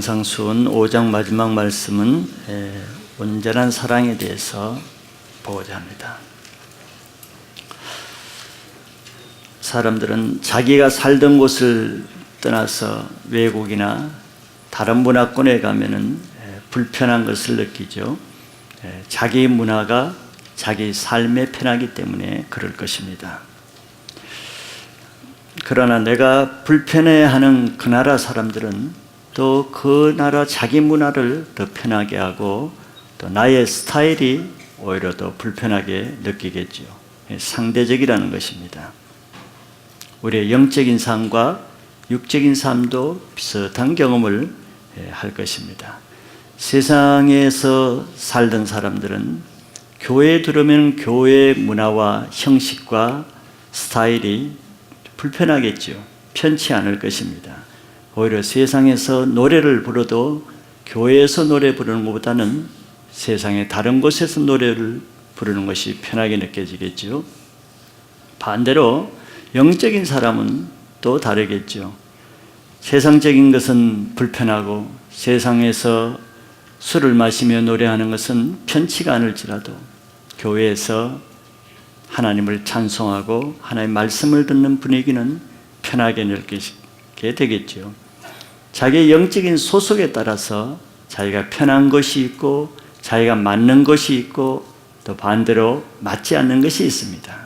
산상수훈 5장 마지막 말씀은 온전한 사랑에 대해서 보고자 합니다. 사람들은 자기가 살던 곳을 떠나서 외국이나 다른 문화권에 가면은 불편한 것을 느끼죠. 자기 문화가 자기 삶에 편하기 때문에 그럴 것입니다. 그러나 내가 불편해하는 그 나라 사람들은 또 그 나라 자기 문화를 더 편하게 하고 또 나의 스타일이 오히려 더 불편하게 느끼겠죠. 상대적이라는 것입니다. 우리의 영적인 삶과 육적인 삶도 비슷한 경험을 할 것입니다. 세상에서 살던 사람들은 교회에 들어오면 교회의 문화와 형식과 스타일이 불편하겠죠. 편치 않을 것입니다. 오히려 세상에서 노래를 불러도 교회에서 노래 부르는 것보다는 세상의 다른 곳에서 노래를 부르는 것이 편하게 느껴지겠죠. 반대로 영적인 사람은 또 다르겠죠. 세상적인 것은 불편하고 세상에서 술을 마시며 노래하는 것은 편치가 않을지라도 교회에서 하나님을 찬송하고 하나님의 말씀을 듣는 분위기는 편하게 느끼게 되겠죠. 자기의 영적인 소속에 따라서 자기가 편한 것이 있고 자기가 맞는 것이 있고 또 반대로 맞지 않는 것이 있습니다.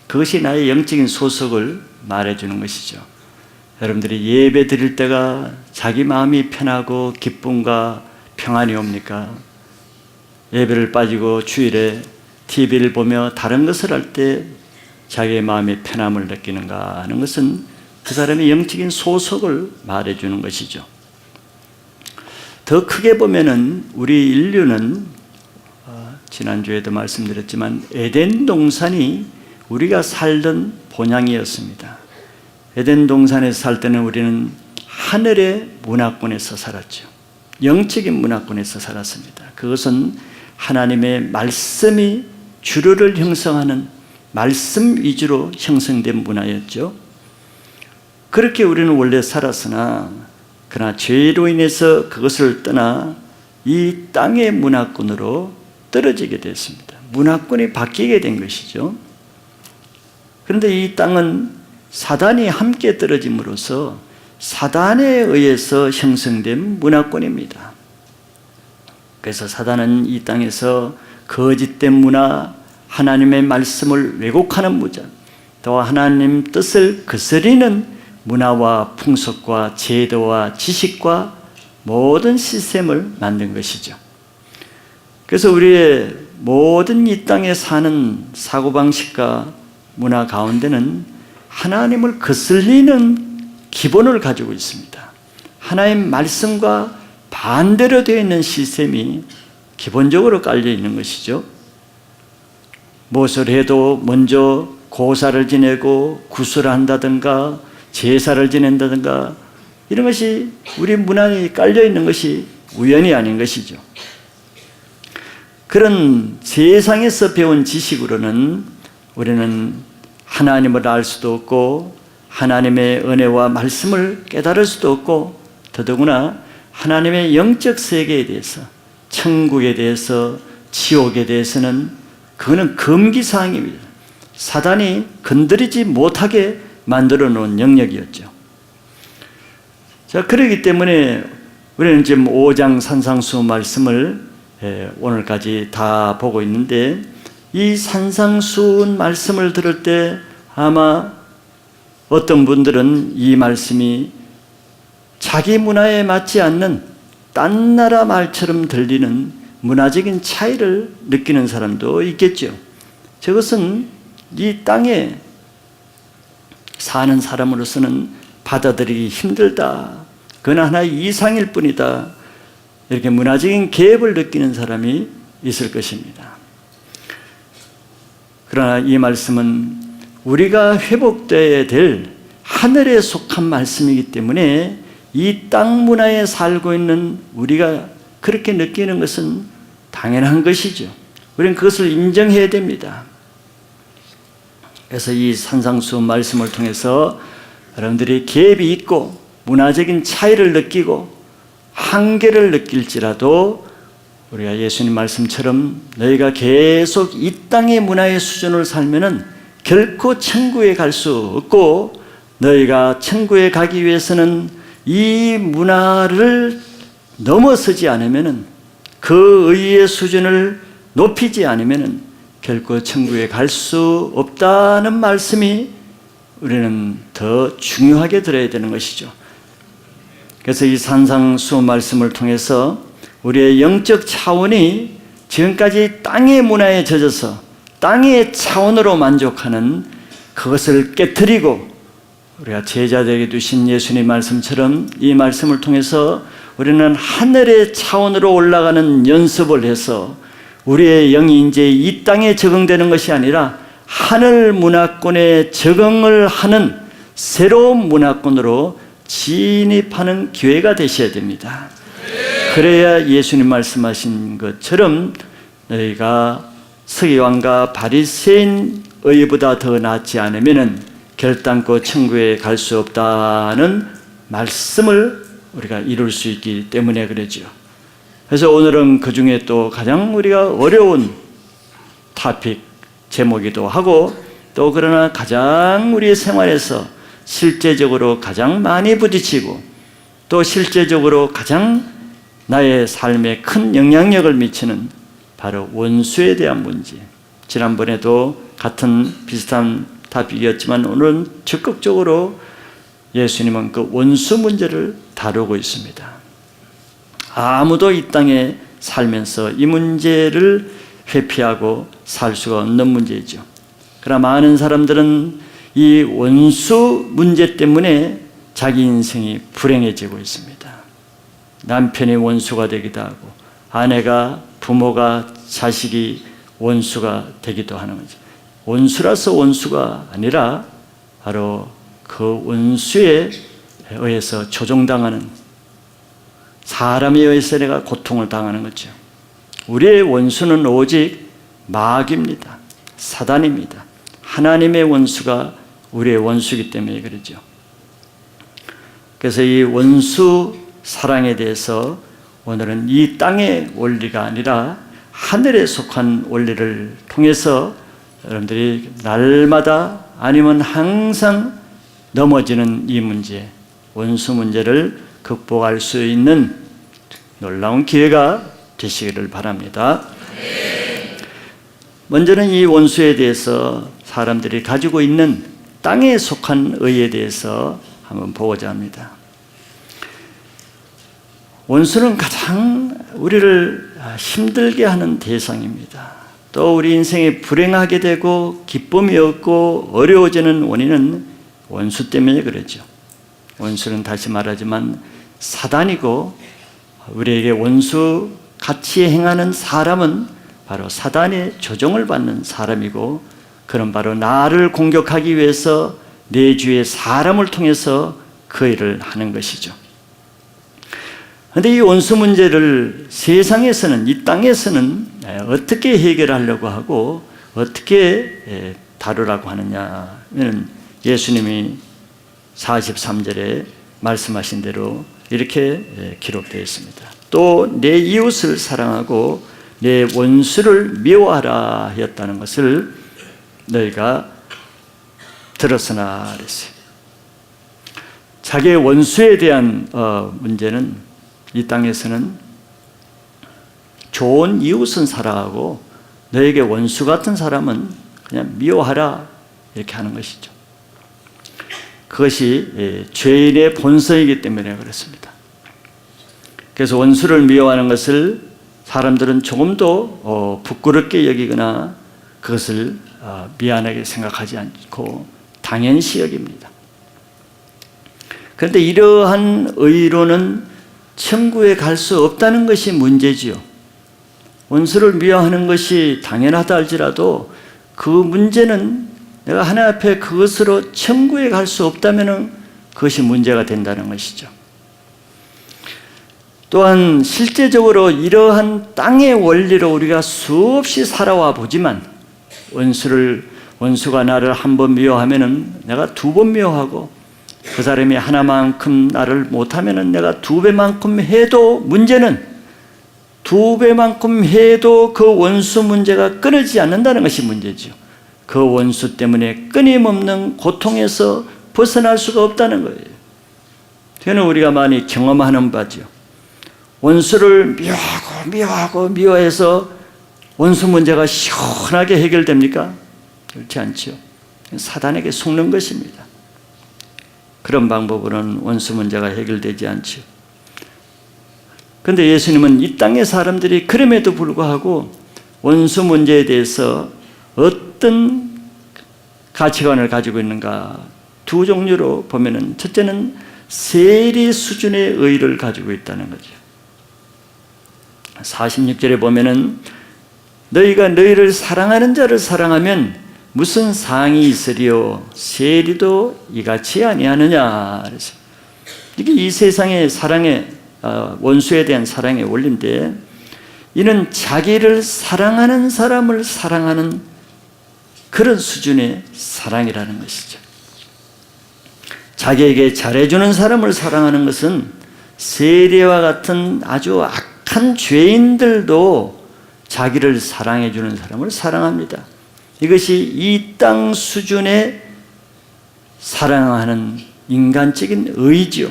그것이 나의 영적인 소속을 말해주는 것이죠. 여러분들이 예배 드릴 때가 자기 마음이 편하고 기쁨과 평안이 옵니까? 예배를 빠지고 주일에 TV를 보며 다른 것을 할 때 자기의 마음의 편함을 느끼는가 하는 것은 그 사람의 영적인 소속을 말해주는 것이죠. 더 크게 보면은 우리 인류는 지난주에도 말씀드렸지만 에덴 동산이 우리가 살던 본향이었습니다. 에덴 동산에서 살 때는 우리는 하늘의 문화권에서 살았죠. 영적인 문화권에서 살았습니다. 그것은 하나님의 말씀이 주류를 형성하는 말씀 위주로 형성된 문화였죠. 그렇게 우리는 원래 살았으나 그러나 죄로 인해서 그것을 떠나 이 땅의 문화권으로 떨어지게 됐습니다. 문화권이 바뀌게 된 것이죠. 그런데 이 땅은 사단이 함께 떨어짐으로써 사단에 의해서 형성된 문화권입니다. 그래서 사단은 이 땅에서 거짓된 문화, 하나님의 말씀을 왜곡하는 문화, 또 하나님 뜻을 거스리는 문화와 풍속과 제도와 지식과 모든 시스템을 만든 것이죠. 그래서 우리의 모든 이 땅에 사는 사고방식과 문화 가운데는 하나님을 거슬리는 기본을 가지고 있습니다. 하나님의 말씀과 반대로 되어 있는 시스템이 기본적으로 깔려 있는 것이죠. 무엇을 해도 먼저 고사를 지내고 구슬을 한다든가 제사를 지낸다든가 이런 것이 우리 문화에 깔려 있는 것이 우연이 아닌 것이죠. 그런 세상에서 배운 지식으로는 우리는 하나님을 알 수도 없고 하나님의 은혜와 말씀을 깨달을 수도 없고 더더구나 하나님의 영적 세계에 대해서 천국에 대해서 지옥에 대해서는 그거는 금기사항입니다. 사단이 건드리지 못하게 만들어 놓은 영역이었죠. 자, 그렇기 때문에 우리는 지금 5장 산상수 말씀을 오늘까지 다 보고 있는데 이 산상수훈 말씀을 들을 때 아마 어떤 분들은 이 말씀이 자기 문화에 맞지 않는 딴 나라 말처럼 들리는 문화적인 차이를 느끼는 사람도 있겠죠. 저것은 이 땅에 사는 사람으로서는 받아들이기 힘들다. 그건 하나의 이상일 뿐이다. 이렇게 문화적인 갭을 느끼는 사람이 있을 것입니다. 그러나 이 말씀은 우리가 회복되어야 될 하늘에 속한 말씀이기 때문에 이 땅 문화에 살고 있는 우리가 그렇게 느끼는 것은 당연한 것이죠. 우리는 그것을 인정해야 됩니다. 그래서 이 산상수 말씀을 통해서 여러분들이 갭이 있고 문화적인 차이를 느끼고 한계를 느낄지라도 우리가 예수님 말씀처럼 너희가 계속 이 땅의 문화의 수준을 살면은 결코 천국에 갈 수 없고, 너희가 천국에 가기 위해서는 이 문화를 넘어서지 않으면은, 그 의의 수준을 높이지 않으면은 결코 천국에 갈 수 없다는 말씀이 우리는 더 중요하게 들어야 되는 것이죠. 그래서 이 산상수훈 말씀을 통해서 우리의 영적 차원이 지금까지 땅의 문화에 젖어서 땅의 차원으로 만족하는 그것을 깨트리고, 우리가 제자들에게 주신 예수님 말씀처럼 이 말씀을 통해서 우리는 하늘의 차원으로 올라가는 연습을 해서 우리의 영이 이제 이 땅에 적응되는 것이 아니라 하늘 문화권에 적응을 하는 새로운 문화권으로 진입하는 기회가 되셔야 됩니다. 그래야 예수님 말씀하신 것처럼 너희가 서기관과 바리새인 의보다 더 낫지 않으면 결단코 천국에 갈 수 없다는 말씀을 우리가 이룰 수 있기 때문에 그러죠. 그래서 오늘은 그 중에 또 가장 우리가 어려운 토픽 제목이기도 하고, 또 그러나 가장 우리의 생활에서 실제적으로 가장 많이 부딪히고, 또 실제적으로 가장 나의 삶에 큰 영향력을 미치는 바로 원수에 대한 문제. 지난번에도 같은 비슷한 토픽이었지만 오늘은 적극적으로 예수님은 그 원수 문제를 다루고 있습니다. 아무도 이 땅에 살면서 이 문제를 회피하고 살 수가 없는 문제죠. 그러나 많은 사람들은 이 원수 문제 때문에 자기 인생이 불행해지고 있습니다. 남편이 원수가 되기도 하고, 아내가, 부모가, 자식이 원수가 되기도 하는 거죠. 원수라서 원수가 아니라 바로 그 원수에 의해서 조종당하는, 사람에 의해서 내가 고통을 당하는 거죠. 우리의 원수는 오직 마귀입니다. 사단입니다. 하나님의 원수가 우리의 원수이기 때문에 그러죠. 그래서 이 원수 사랑에 대해서 오늘은 이 땅의 원리가 아니라 하늘에 속한 원리를 통해서 여러분들이 날마다 아니면 항상 넘어지는 이 문제, 원수 문제를 극복할 수 있는 놀라운 기회가 되시기를 바랍니다. 먼저는 이 원수에 대해서 사람들이 가지고 있는 땅에 속한 의에 대해서 한번 보고자 합니다. 원수는 가장 우리를 힘들게 하는 대상입니다. 또 우리 인생이 불행하게 되고 기쁨이 없고 어려워지는 원인은 원수 때문에 그러죠. 원수는 다시 말하지만 사단이고, 우리에게 원수 같이 행하는 사람은 바로 사단의 조종을 받는 사람이고, 그는 바로 나를 공격하기 위해서 내 주위의 사람을 통해서 그 일을 하는 것이죠. 그런데 이 원수 문제를 세상에서는, 이 땅에서는 어떻게 해결하려고 하고 어떻게 다루라고 하느냐면, 예수님이 43절에 말씀하신 대로 이렇게 기록되어 있습니다. 또 내 이웃을 사랑하고 내 원수를 미워하라 하였다는 것을 너희가 들었으나 그랬어요. 자기의 원수에 대한 문제는 이 땅에서는 좋은 이웃은 사랑하고 너에게 원수 같은 사람은 그냥 미워하라, 이렇게 하는 것이죠. 그것이 죄인의 본성이기 때문에 그렇습니다. 그래서 원수를 미워하는 것을 사람들은 조금도 부끄럽게 여기거나 그것을 미안하게 생각하지 않고 당연시 여깁니다. 그런데 이러한 의로는 천국에 갈 수 없다는 것이 문제지요. 원수를 미워하는 것이 당연하다 할지라도 그 문제는 내가 하나님 앞에 그것으로 천국에 갈 수 없다면 그것이 문제가 된다는 것이죠. 또한 실제적으로 이러한 땅의 원리로 우리가 수없이 살아와 보지만, 원수가 나를 한 번 미워하면 내가 두 번 미워하고 그 사람이 하나만큼 나를 못하면 내가 2배만큼 해도 문제는 2배만큼 해도 그 원수 문제가 끊어지지 않는다는 것이 문제죠. 그 원수 때문에 끊임없는 고통에서 벗어날 수가 없다는 거예요. 그는 우리가 많이 경험하는 바죠. 원수를 미워해서 원수 문제가 시원하게 해결됩니까? 그렇지 않죠. 사단에게 속는 것입니다. 그런 방법으로는 원수 문제가 해결되지 않죠. 그런데 예수님은 이 땅의 사람들이 그럼에도 불구하고 원수 문제에 대해서 어떤 가치관을 가지고 있는가? 2 종류로 보면은, 첫째는 세리 수준의 의를 가지고 있다는 거죠. 46절에 보면은 너희가 너희를 사랑하는 자를 사랑하면 무슨 상이 있으리요? 세리도 이같이 아니하느냐. 그래서 이게 이 세상의 사랑의 원수에 대한 사랑의 원리인데, 이는 자기를 사랑하는 사람을 사랑하는 그런 수준의 사랑이라는 것이죠. 자기에게 잘해주는 사람을 사랑하는 것은 세리와 같은 아주 악한 죄인들도 자기를 사랑해주는 사람을 사랑합니다. 이것이 이 땅 수준의 사랑하는 인간적인 의지요.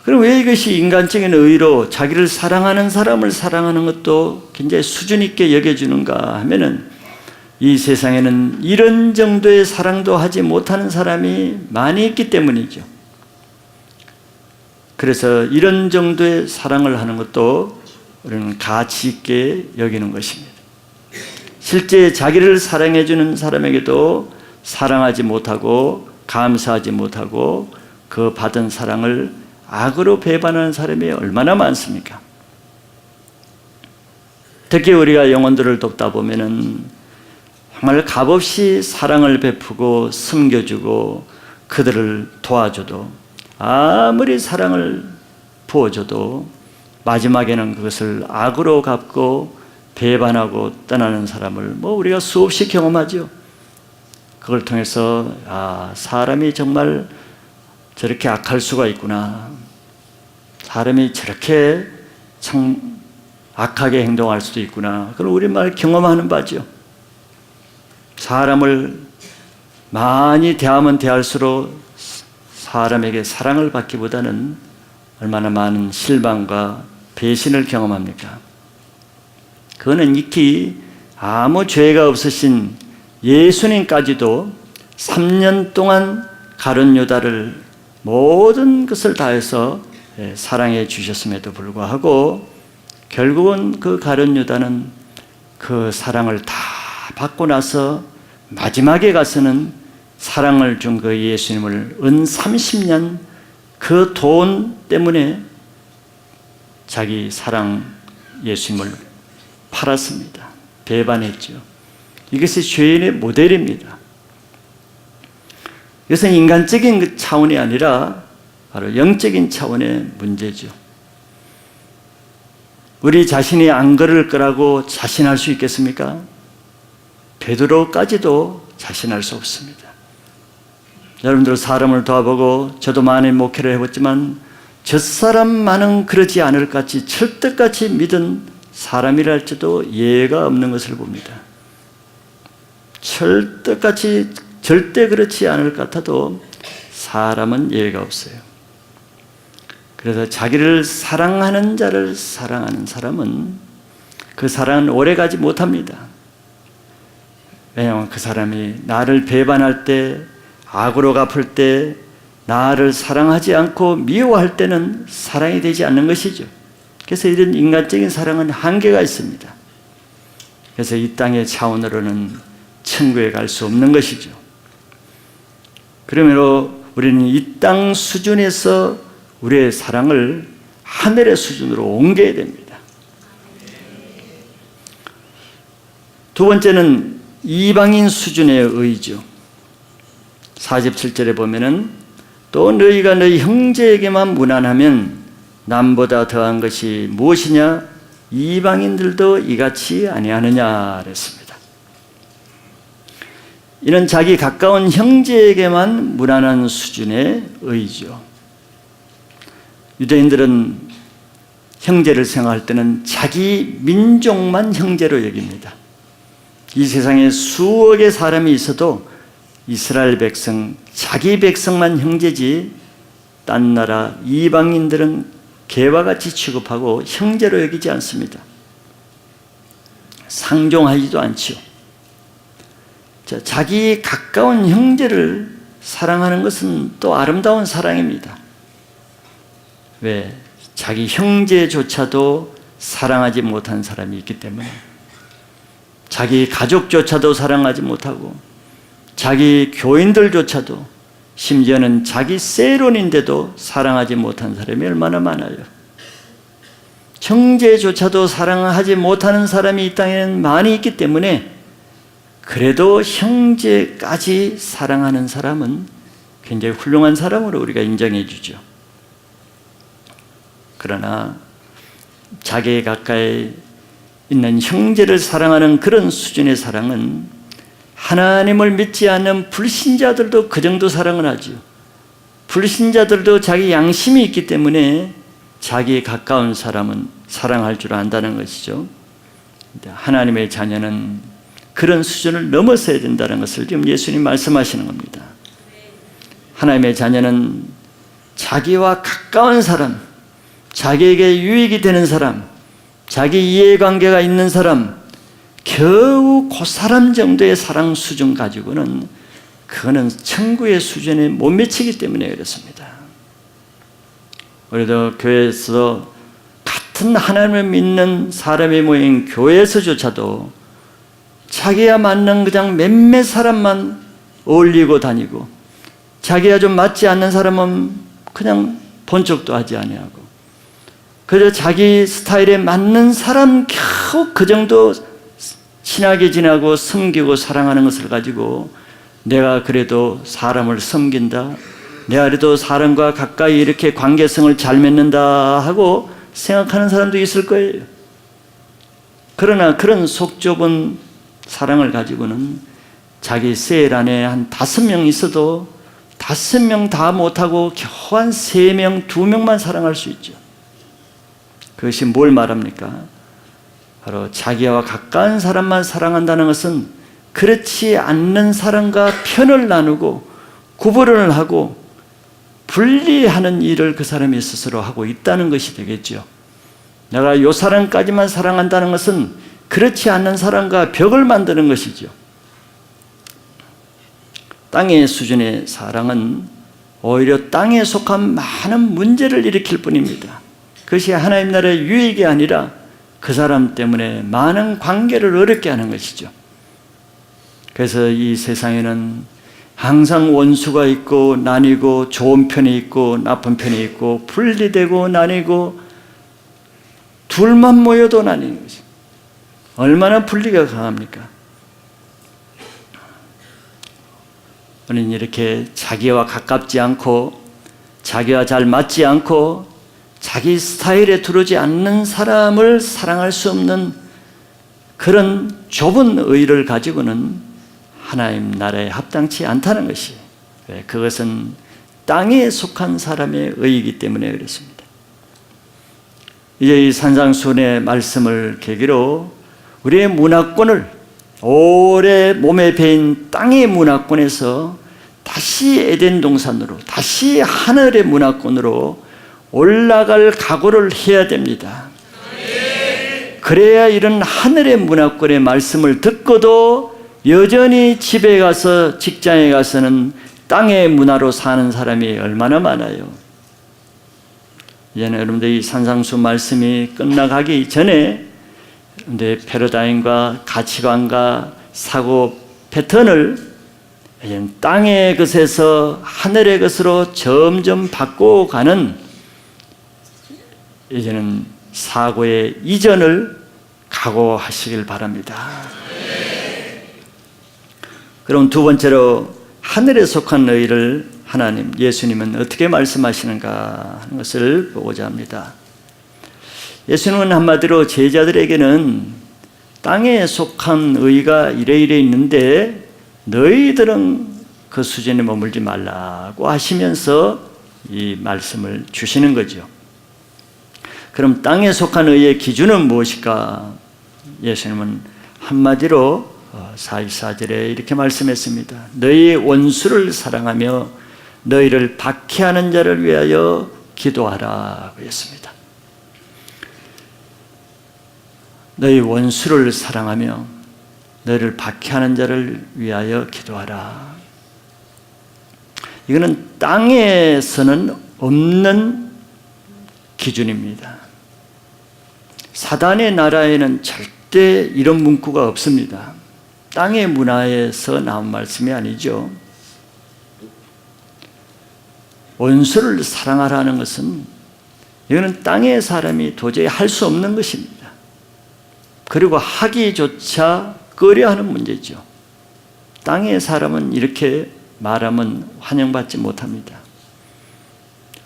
그럼 왜 이것이 인간적인 의로 자기를 사랑하는 사람을 사랑하는 것도 굉장히 수준 있게 여겨주는가 하면은, 이 세상에는 이런 정도의 사랑도 하지 못하는 사람이 많이 있기 때문이죠. 그래서 이런 정도의 사랑을 하는 것도 우리는 가치 있게 여기는 것입니다. 실제 자기를 사랑해주는 사람에게도 사랑하지 못하고 감사하지 못하고 그 받은 사랑을 악으로 배반하는 사람이 얼마나 많습니까? 특히 우리가 영혼들을 돕다 보면은 정말 값없이 사랑을 베푸고 섬겨주고 그들을 도와줘도, 아무리 사랑을 부어줘도 마지막에는 그것을 악으로 갚고 배반하고 떠나는 사람을 우리가 수없이 경험하죠. 그걸 통해서 사람이 정말 저렇게 악할 수가 있구나, 사람이 저렇게 참 악하게 행동할 수도 있구나, 그걸 우리말 경험하는 바죠. 사람을 많이 대하면 대할수록 사람에게 사랑을 받기보다는 얼마나 많은 실망과 배신을 경험합니까? 그거는 익히 아무 죄가 없으신 예수님까지도 3년 동안 가룟 유다를 모든 것을 다해서 사랑해 주셨음에도 불구하고 결국은 그 가룟 유다는 그 사랑을 다 받고 나서 마지막에 가서는 사랑을 준 그 예수님을 은 30년 그 돈 때문에 자기 사랑 예수님을 팔았습니다. 배반했죠. 이것이 죄인의 모델입니다. 이것은 인간적인 차원이 아니라 바로 영적인 차원의 문제죠. 우리 자신이 안 그럴 거라고 자신할 수 있겠습니까? 베드로까지도 자신할 수 없습니다. 여러분들 사람을 도와보고 저도 많이 목회를 해봤지만 저 사람만은 그러지 않을 것 같이 철떡같이 믿은 사람이라 할지도 예가 없는 것을 봅니다. 철떡같이 절대 그렇지 않을 것 같아도 사람은 예가 없어요. 그래서 자기를 사랑하는 자를 사랑하는 사람은 그 사랑은 오래가지 못합니다. 왜냐하면 그 사람이 나를 배반할 때, 악으로 갚을 때, 나를 사랑하지 않고 미워할 때는 사랑이 되지 않는 것이죠. 그래서 이런 인간적인 사랑은 한계가 있습니다. 그래서 이 땅의 차원으로는 천국에 갈 수 없는 것이죠. 그러므로 우리는 이 땅 수준에서 우리의 사랑을 하늘의 수준으로 옮겨야 됩니다. 두 번째는 이방인 수준의 의죠. 47절에 보면은 또 너희가 너희 형제에게만 무난하면 남보다 더한 것이 무엇이냐? 이방인들도 이같이 아니하느냐 그랬습니다. 이는 자기 가까운 형제에게만 무난한 수준의 의죠. 유대인들은 형제를 생각할 때는 자기 민족만 형제로 여깁니다. 이 세상에 수억의 사람이 있어도 이스라엘 백성, 자기 백성만 형제지 딴 나라 이방인들은 개와 같이 취급하고 형제로 여기지 않습니다. 상종하지도 않지요. 자기 가까운 형제를 사랑하는 것은 또 아름다운 사랑입니다. 왜? 자기 형제조차도 사랑하지 못한 사람이 있기 때문에, 자기 가족조차도 사랑하지 못하고 자기 교인들조차도, 심지어는 자기 세론인데도 사랑하지 못한 사람이 얼마나 많아요. 형제조차도 사랑하지 못하는 사람이 이 땅에는 많이 있기 때문에, 그래도 형제까지 사랑하는 사람은 굉장히 훌륭한 사람으로 우리가 인정해 주죠. 그러나 자기 가까이 있는 형제를 사랑하는 그런 수준의 사랑은 하나님을 믿지 않는 불신자들도 그 정도 사랑을 하죠. 불신자들도 자기 양심이 있기 때문에 자기 가까운 사람은 사랑할 줄 안다는 것이죠. 하나님의 자녀는 그런 수준을 넘어서야 된다는 것을 지금 예수님 말씀하시는 겁니다. 하나님의 자녀는 자기와 가까운 사람, 자기에게 유익이 되는 사람, 자기 이해관계가 있는 사람, 겨우 그 사람 정도의 사랑 수준 가지고는 그거는 천국의 수준에 못 미치기 때문에 그렇습니다. 우리도 교회에서 같은 하나님을 믿는 사람의 모임 교회에서조차도 자기와 맞는 그냥 몇몇 사람만 어울리고 다니고, 자기와 좀 맞지 않는 사람은 그냥 본 척도 하지 아니하고, 그래서 자기 스타일에 맞는 사람 겨우 그 정도 친하게 지내고 섬기고 사랑하는 것을 가지고 내가 그래도 사람을 섬긴다, 내가 그래도 사람과 가까이 이렇게 관계성을 잘 맺는다 하고 생각하는 사람도 있을 거예요. 그러나 그런 속 좁은 사랑을 가지고는 자기 셀 안에 한 5명 있어도 5명 다 못하고 겨우 한 3명, 2명만 사랑할 수 있죠. 그것이 뭘 말합니까? 바로 자기와 가까운 사람만 사랑한다는 것은 그렇지 않는 사람과 편을 나누고 구분을 하고 분리하는 일을 그 사람이 스스로 하고 있다는 것이 되겠죠. 내가 이 사람까지만 사랑한다는 것은 그렇지 않는 사람과 벽을 만드는 것이죠. 땅의 수준의 사랑은 오히려 땅에 속한 많은 문제를 일으킬 뿐입니다. 그것이 하나님 나라의 유익이 아니라 그 사람 때문에 많은 관계를 어렵게 하는 것이죠. 그래서 이 세상에는 항상 원수가 있고 나뉘고, 좋은 편이 있고 나쁜 편이 있고, 분리되고 나뉘고, 둘만 모여도 나뉘는 거죠. 얼마나 분리가 강합니까? 우리는 이렇게 자기와 가깝지 않고 자기와 잘 맞지 않고 자기 스타일에 들어오지 않는 사람을 사랑할 수 없는 그런 좁은 의를 가지고는 하나님 나라에 합당치 않다는 것이, 그것은 땅에 속한 사람의 의이기 때문에 그렇습니다. 이제 이 산상수훈의 말씀을 계기로 우리의 문화권을, 오래 몸에 배인 땅의 문화권에서 다시 에덴 동산으로, 다시 하늘의 문화권으로 올라갈 각오를 해야 됩니다. 그래야 이런 하늘의 문화권의 말씀을 듣고도 여전히 집에 가서, 직장에 가서는 땅의 문화로 사는 사람이 얼마나 많아요. 이제는 여러분들 이 산상수 말씀이 끝나가기 전에 여러분들 패러다임과 가치관과 사고 패턴을 땅의 것에서 하늘의 것으로 점점 바꿔가는 이제는 사고의 이전을 각오하시길 바랍니다. 그럼 두 번째로 하늘에 속한 의를 하나님, 예수님은 어떻게 말씀하시는가 하는 것을 보고자 합니다. 예수님은 한마디로 제자들에게는 땅에 속한 의가 이래 있는데 너희들은 그 수준에 머물지 말라고 하시면서 이 말씀을 주시는 거죠. 그럼 땅에 속한 의의 기준은 무엇일까? 예수님은 한마디로 44절에 이렇게 말씀했습니다. 너희 원수를 사랑하며 너희를 박해하는 자를 위하여 기도하라고 했습니다. 너희 원수를 사랑하며 너희를 박해하는 자를 위하여 기도하라. 이거는 땅에서는 없는 기준입니다. 사단의 나라에는 절대 이런 문구가 없습니다. 땅의 문화에서 나온 말씀이 아니죠. 원수를 사랑하라는 것은 이거는 땅의 사람이 도저히 할 수 없는 것입니다. 그리고 하기조차 꺼려하는 문제죠. 땅의 사람은 이렇게 말하면 환영받지 못합니다.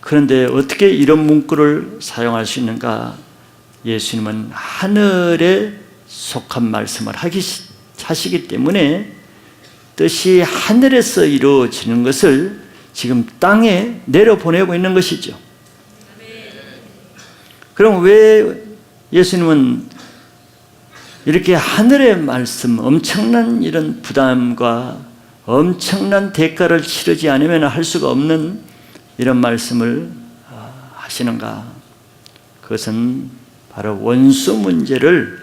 그런데 어떻게 이런 문구를 사용할 수 있는가? 예수님은 하늘에 속한 말씀을 하시기 때문에 뜻이 하늘에서 이루어지는 것을 지금 땅에 내려보내고 있는 것이죠. 그럼 왜 예수님은 이렇게 하늘의 말씀, 엄청난 이런 부담과 엄청난 대가를 치르지 않으면 할 수가 없는 이런 말씀을 하시는가? 그것은 바로 원수 문제를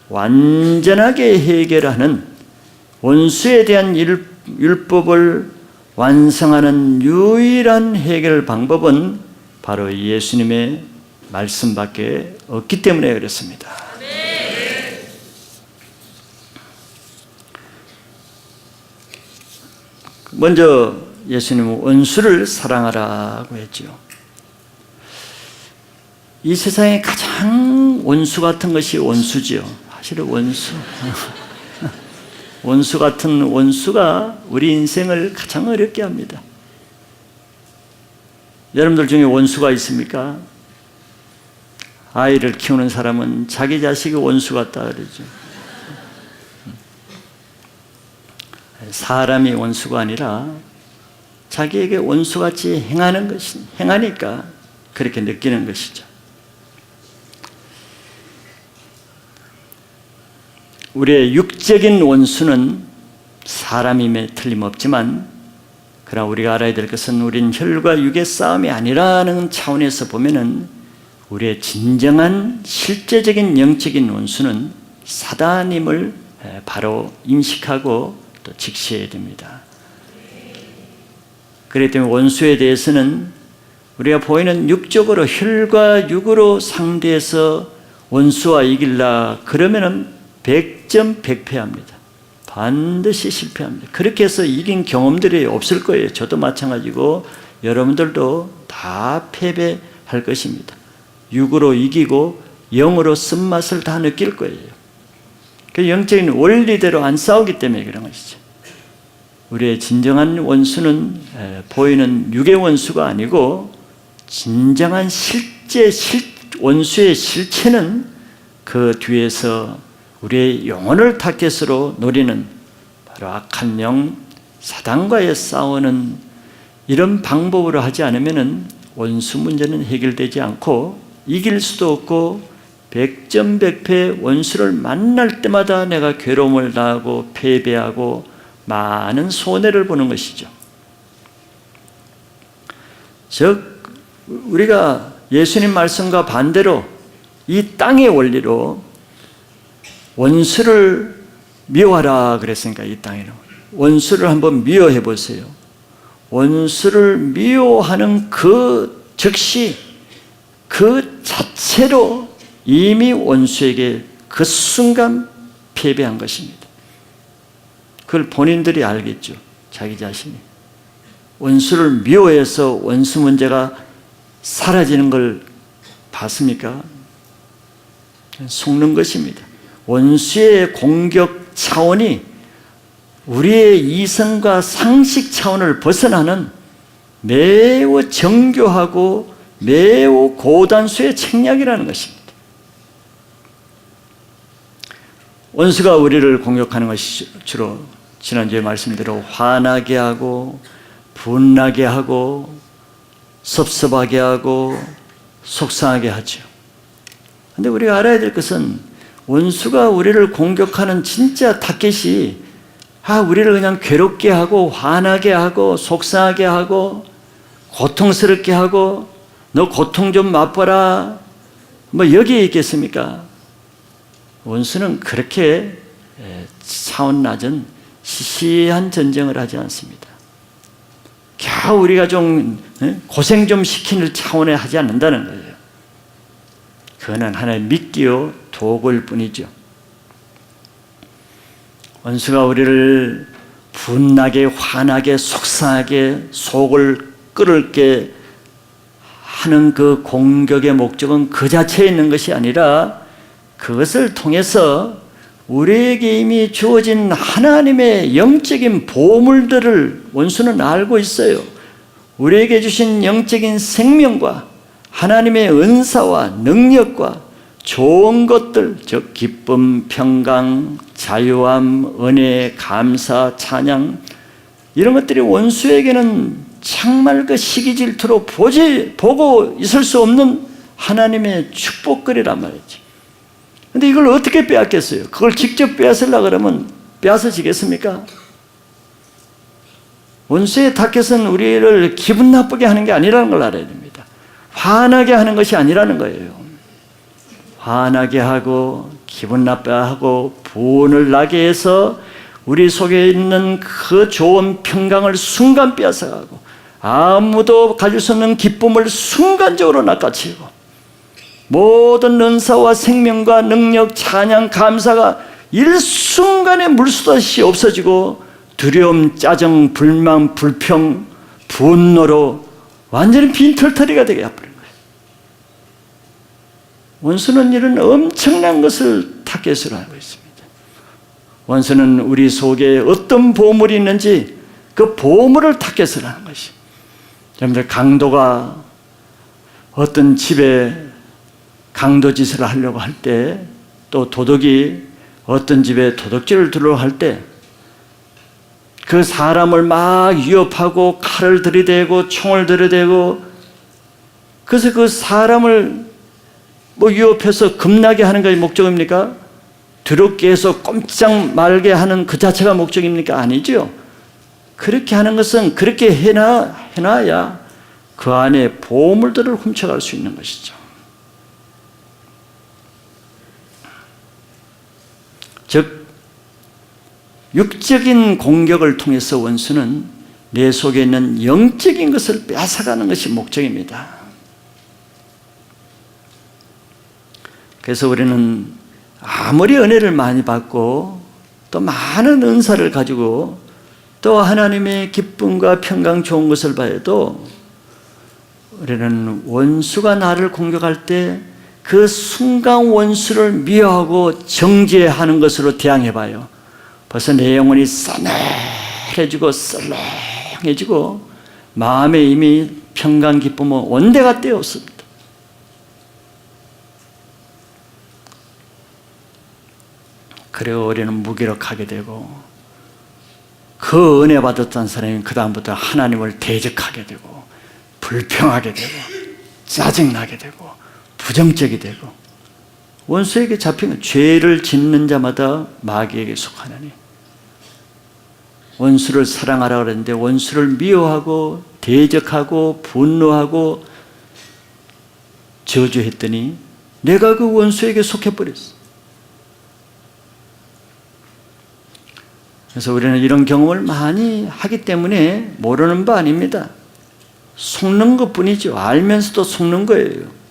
완전하게 해결하는, 원수에 대한 율법을 완성하는 유일한 해결 방법은 바로 예수님의 말씀밖에 없기 때문에 그렇습니다. 먼저 예수님은 원수를 사랑하라고 했죠. 이 세상에 가장 원수 같은 것이 원수지요. 사실은 원수 같은 원수가 우리 인생을 가장 어렵게 합니다. 여러분들 중에 원수가 있습니까? 아이를 키우는 사람은 자기 자식이 원수 같다 그러죠. 사람이 원수가 아니라 자기에게 원수같이 행하니까 그렇게 느끼는 것이죠. 우리의 육적인 원수는 사람임에 틀림없지만, 그러나 우리가 알아야 될 것은 우리는 혈과 육의 싸움이 아니라는 차원에서 보면은 우리의 진정한 실제적인 영적인 원수는 사단임을 바로 인식하고 또 직시해야 됩니다. 그렇기 때문에 원수에 대해서는 우리가 보이는 육적으로 혈과 육으로 상대해서 원수와 이길라 그러면은 100점 100패합니다. 반드시 실패합니다. 그렇게 해서 이긴 경험들이 없을 거예요. 저도 마찬가지고 여러분들도 다 패배할 것입니다. 육으로 이기고 영으로 쓴맛을 다 느낄 거예요. 그 영적인 원리대로 안 싸우기 때문에 그런 것이죠. 우리의 진정한 원수는 보이는 육의 원수가 아니고 진정한 원수의 실체는 그 뒤에서 우리의 영혼을 타겟으로 노리는 바로 악한 영, 사단과의 싸우는 이런 방법으로 하지 않으면 원수 문제는 해결되지 않고 이길 수도 없고 100점 100패 원수를 만날 때마다 내가 괴로움을 당하고 패배하고 많은 손해를 보는 것이죠. 즉 우리가 예수님 말씀과 반대로 이 땅의 원리로 원수를 미워하라 그랬으니까, 이 땅에는 원수를 한번 미워해 보세요. 원수를 미워하는 그 즉시 그 자체로 이미 원수에게 그 순간 패배한 것입니다. 그걸 본인들이 알겠죠. 자기 자신이. 원수를 미워해서 원수 문제가 사라지는 걸 봤습니까? 속는 것입니다. 원수의 공격 차원이 우리의 이성과 상식 차원을 벗어나는 매우 정교하고 매우 고단수의 책략이라는 것입니다. 원수가 우리를 공격하는 것이 주로 지난주에 말씀대로 화나게 하고 분나게 하고 섭섭하게 하고 속상하게 하죠. 그런데 우리가 알아야 될 것은 원수가 우리를 공격하는 진짜 타겟이 우리를 그냥 괴롭게 하고 화나게 하고 속상하게 하고 고통스럽게 하고 너 고통 좀 맛봐라 뭐 여기에 있겠습니까? 원수는 그렇게 차원 낮은 시시한 전쟁을 하지 않습니다. 겨우 우리가 좀 고생 좀 시키는 차원에 하지 않는다는 거예요. 그거는 하나의 미끼요 도구일 뿐이죠. 원수가 우리를 분나게 화나게 속상하게 속을 끓게 하는 그 공격의 목적은 그 자체에 있는 것이 아니라 그것을 통해서 우리에게 이미 주어진 하나님의 영적인 보물들을 원수는 알고 있어요. 우리에게 주신 영적인 생명과 하나님의 은사와 능력과 좋은 것들, 즉 기쁨, 평강, 자유함, 은혜, 감사, 찬양 이런 것들이 원수에게는 정말 그 시기 질투로 보고 있을 수 없는 하나님의 축복거리란 말이죠. 근데 이걸 어떻게 빼앗겠어요? 그걸 직접 빼앗으려고 그러면 빼앗아지겠습니까? 원수의 타겟은 우리를 기분 나쁘게 하는 게 아니라는 걸 알아야 됩니다. 화나게 하는 것이 아니라는 거예요. 화나게 하고 기분 나빠하고 분을 나게 해서 우리 속에 있는 그 좋은 평강을 순간 빼앗아가고 아무도 가질 수 없는 기쁨을 순간적으로 낚아채고 모든 은사와 생명과 능력, 찬양, 감사가 일순간에 물쏟듯이 없어지고 두려움, 짜증, 불만, 불평, 분노로 완전히 빈털터리가 되게 해버린 거예요. 원수는 이런 엄청난 것을 타겟으로 알고 있습니다. 원수는 우리 속에 어떤 보물이 있는지 그 보물을 타겟으로 하는 것이. 여러분들 강도가 어떤 집에 강도짓을 하려고 할 때, 또 도둑이 어떤 집에 도둑질을 들으려고 할 때 그 사람을 막 위협하고 칼을 들이대고 총을 들이대고 그래서 그 사람을 위협해서 겁나게 하는 것이 목적입니까? 두렵게 해서 꼼짝 말게 하는 그 자체가 목적입니까? 아니죠. 그렇게 하는 것은 그렇게 해놔야 그 안에 보물들을 훔쳐갈 수 있는 것이죠. 즉 육적인 공격을 통해서 원수는 내 속에 있는 영적인 것을 뺏어가는 것이 목적입니다. 그래서 우리는 아무리 은혜를 많이 받고 또 많은 은사를 가지고 또 하나님의 기쁨과 평강 좋은 것을 봐도 우리는 원수가 나를 공격할 때 그 순간 원수를 미워하고 정죄하는 것으로 대항해 봐요. 벌써 내 영혼이 싸늘해지고 썰렁해지고 마음에 이미 평강 기쁨은 온데가 떼었습니다. 그리고 우리는 무기력하게 되고 그 은혜 받았던 사람이 그 다음부터 하나님을 대적하게 되고 불평하게 되고 짜증나게 되고 부정적이 되고 원수에게 잡히면 죄를 짓는 자마다 마귀에게 속하느니 원수를 사랑하라 그랬는데 원수를 미워하고 대적하고 분노하고 저주했더니 내가 그 원수에게 속해버렸어. 그래서 우리는 이런 경험을 많이 하기 때문에 모르는 바 아닙니다. 속는 것뿐이죠. 알면서도 속는 거예요.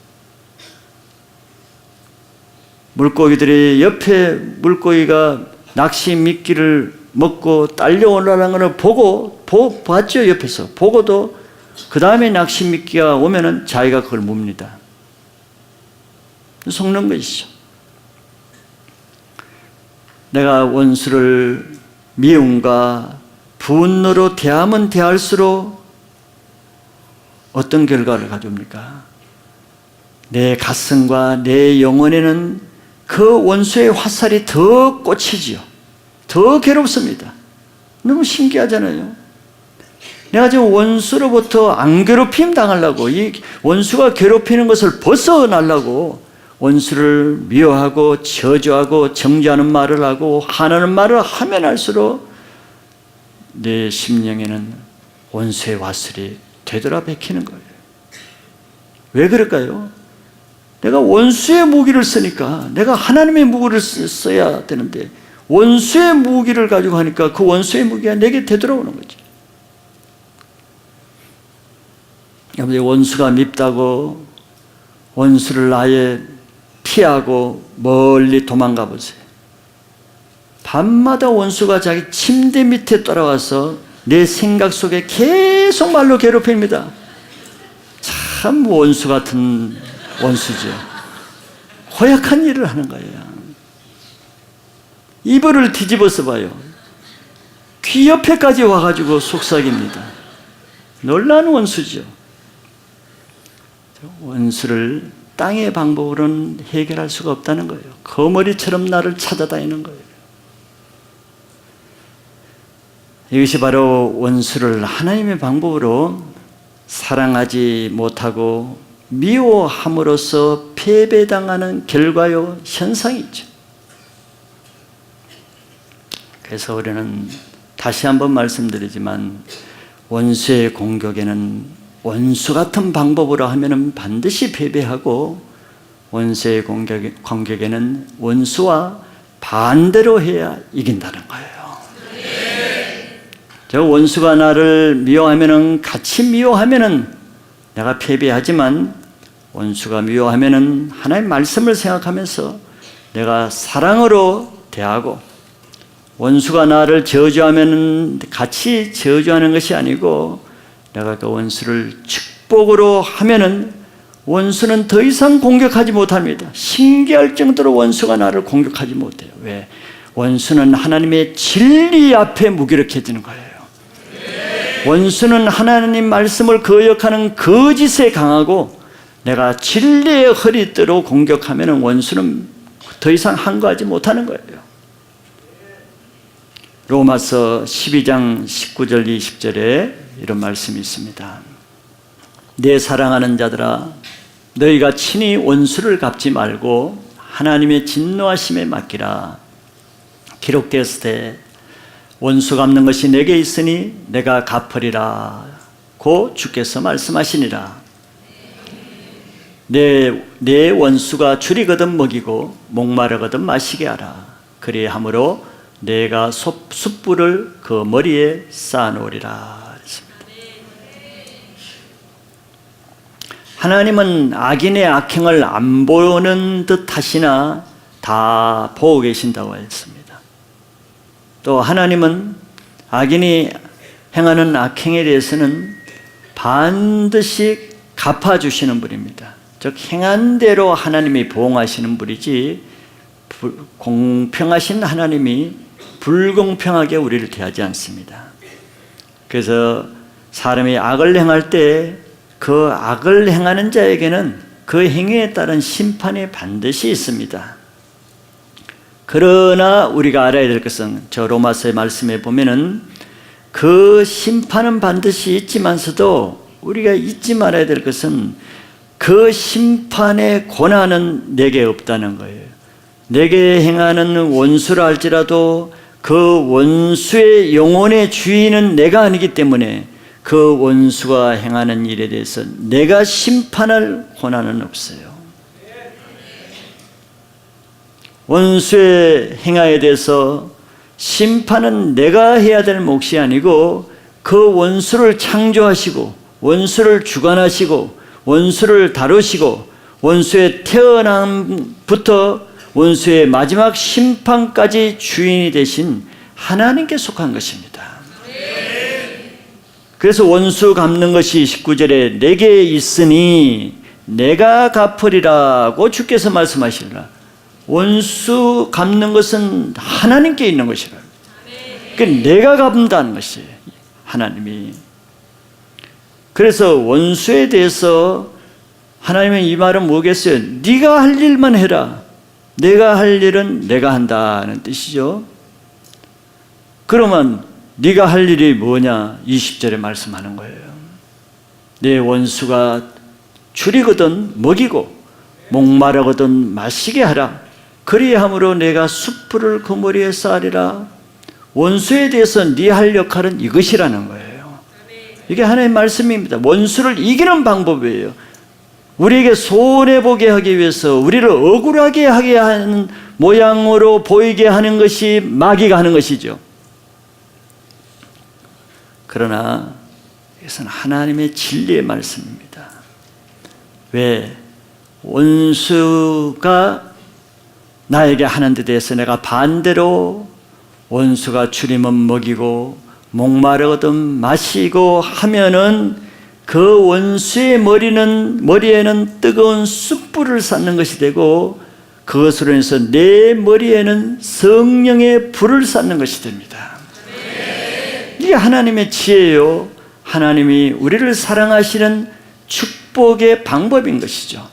물고기들이 옆에 물고기가 낚시 미끼를 먹고 딸려 올라가는 것을 보고 봤죠. 옆에서 보고도 그 다음에 낚시 미끼가 오면은 자기가 그걸 뭅니다. 속는 것이죠. 내가 원수를 미움과 분노로 대하면 대할수록 어떤 결과를 가져옵니까? 내 가슴과 내 영혼에는 그 원수의 화살이 더 꽂히지요. 더 괴롭습니다. 너무 신기하잖아요. 내가 지금 원수로부터 안 괴롭힘 당하려고, 이 원수가 괴롭히는 것을 벗어나려고 원수를 미워하고 저주하고 정죄하는 말을 하고 화나는 말을 하면 할수록 내 심령에는 원수의 화살이 되돌아박히는 거예요. 왜 그럴까요? 내가 원수의 무기를 쓰니까, 내가 하나님의 무기를 써야 되는데 원수의 무기를 가지고 하니까 그 원수의 무기가 내게 되돌아오는 거죠. 원수가 밉다고 원수를 아예 피하고 멀리 도망가 보세요. 밤마다 원수가 자기 침대 밑에 따라와서 내 생각 속에 계속 말로 괴롭힙니다. 참 원수 같은 원수죠. 고약한 일을 하는 거예요. 이불을 뒤집어서 봐요. 귀 옆에까지 와가지고 속삭입니다. 놀라운 원수죠. 원수를 땅의 방법으로는 해결할 수가 없다는 거예요. 거머리처럼 나를 찾아다니는 거예요. 이것이 바로 원수를 하나님의 방법으로 사랑하지 못하고 미워함으로써 패배당하는 결과요, 현상이죠. 그래서 우리는 다시 한번 말씀드리지만 원수의 공격에는 원수 같은 방법으로 하면 반드시 패배하고, 원수의 공격에는 원수와 반대로 해야 이긴다는 거예요. 저 원수가 나를 미워하면 같이 미워하면 내가 패배하지만, 원수가 미워하면 하나님의 말씀을 생각하면서 내가 사랑으로 대하고, 원수가 나를 저주하면 같이 저주하는 것이 아니고 내가 그 원수를 축복으로 하면은 원수는 더 이상 공격하지 못합니다. 신기할 정도로 원수가 나를 공격하지 못해요. 왜? 원수는 하나님의 진리 앞에 무기력해지는 거예요. 원수는 하나님 말씀을 거역하는 거짓에 강하고, 내가 진리의 허리띠로 공격하면 원수는 더 이상 항거하지 못하는 거예요. 로마서 12장 19절 20절에 이런 말씀이 있습니다. 내 사랑하는 자들아, 너희가 친히 원수를 갚지 말고 하나님의 진노하심에 맡기라. 기록되었을 때 원수 갚는 것이 내게 있으니 내가 갚으리라 고 주께서 말씀하시니라. 내 원수가 줄이거든 먹이고 목마르거든 마시게 하라. 그리함으로 내가 숯불을 그 머리에 쌓아놓으리라. 하나님은 악인의 악행을 안 보는 듯 하시나 다 보고 계신다고 했습니다. 또 하나님은 악인이 행하는 악행에 대해서는 반드시 갚아주시는 분입니다. 즉 행한 대로 하나님이 보응하시는 분이지, 공평하신 하나님이 불공평하게 우리를 대하지 않습니다. 그래서 사람이 악을 행할 때 그 악을 행하는 자에게는 그 행위에 따른 심판이 반드시 있습니다. 그러나 우리가 알아야 될 것은, 저 로마서의 말씀에 보면은 그 심판은 반드시 있지만서도 우리가 잊지 말아야 될 것은 그 심판의 권한은 내게 없다는 거예요. 내게 행하는 원수라 할지라도 그 원수의 영혼의 주인은 내가 아니기 때문에 그 원수가 행하는 일에 대해서 내가 심판할 권한은 없어요. 원수의 행하에 대해서 심판은 내가 해야 될 몫이 아니고, 그 원수를 창조하시고 원수를 주관하시고 원수를 다루시고 원수의 태어남부터 원수의 마지막 심판까지 주인이 되신 하나님께 속한 것입니다. 그래서 원수 갚는 것이 19절에 내게 있으니 내가 갚으리라고 주께서 말씀하시리라. 원수 갚는 것은 하나님께 있는 것이라. 그러니까 내가 갚는다는 것이에요, 하나님이. 그래서 원수에 대해서 하나님은 이 말은 뭐겠어요? 네가 할 일만 해라. 내가 할 일은 내가 한다는 뜻이죠. 그러면 네가 할 일이 뭐냐? 20절에 말씀하는 거예요. 내 원수가 줄이거든 먹이고 목마르거든 마시게 하라. 그리함으로 내가 숯불을 그 머리에 쌓으리라. 원수에 대해서 네 할 역할은 이것이라는 거예요. 이게 하나님의 말씀입니다. 원수를 이기는 방법이에요. 우리에게 손해보게 하기 위해서 우리를 억울하게 하게 하는 모양으로 보이게 하는 것이 마귀가 하는 것이죠. 그러나 이것은 하나님의 진리의 말씀입니다. 왜? 원수가 나에게 하는 데 대해서 내가 반대로 원수가 줄이면 먹이고 목마르거든 마시고 하면은 그 원수의 머리에는 뜨거운 숯불을 쌓는 것이 되고 그것으로 인해서 내 머리에는 성령의 불을 쌓는 것이 됩니다. 이게 하나님의 지혜요. 하나님이 우리를 사랑하시는 축복의 방법인 것이죠.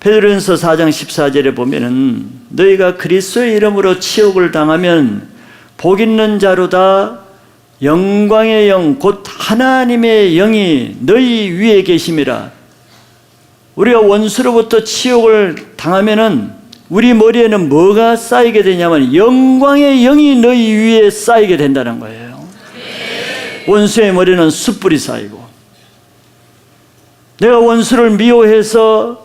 베드로전서 4장 14절에 보면은 너희가 그리스도의 이름으로 치욕을 당하면 복 있는 자로다. 영광의 영 곧 하나님의 영이 너희 위에 계심이라. 우리가 원수로부터 치욕을 당하면은 우리 머리에는 뭐가 쌓이게 되냐면 영광의 영이 너희 위에 쌓이게 된다는 거예요. 원수의 머리는 숯불이 쌓이고, 내가 원수를 미워해서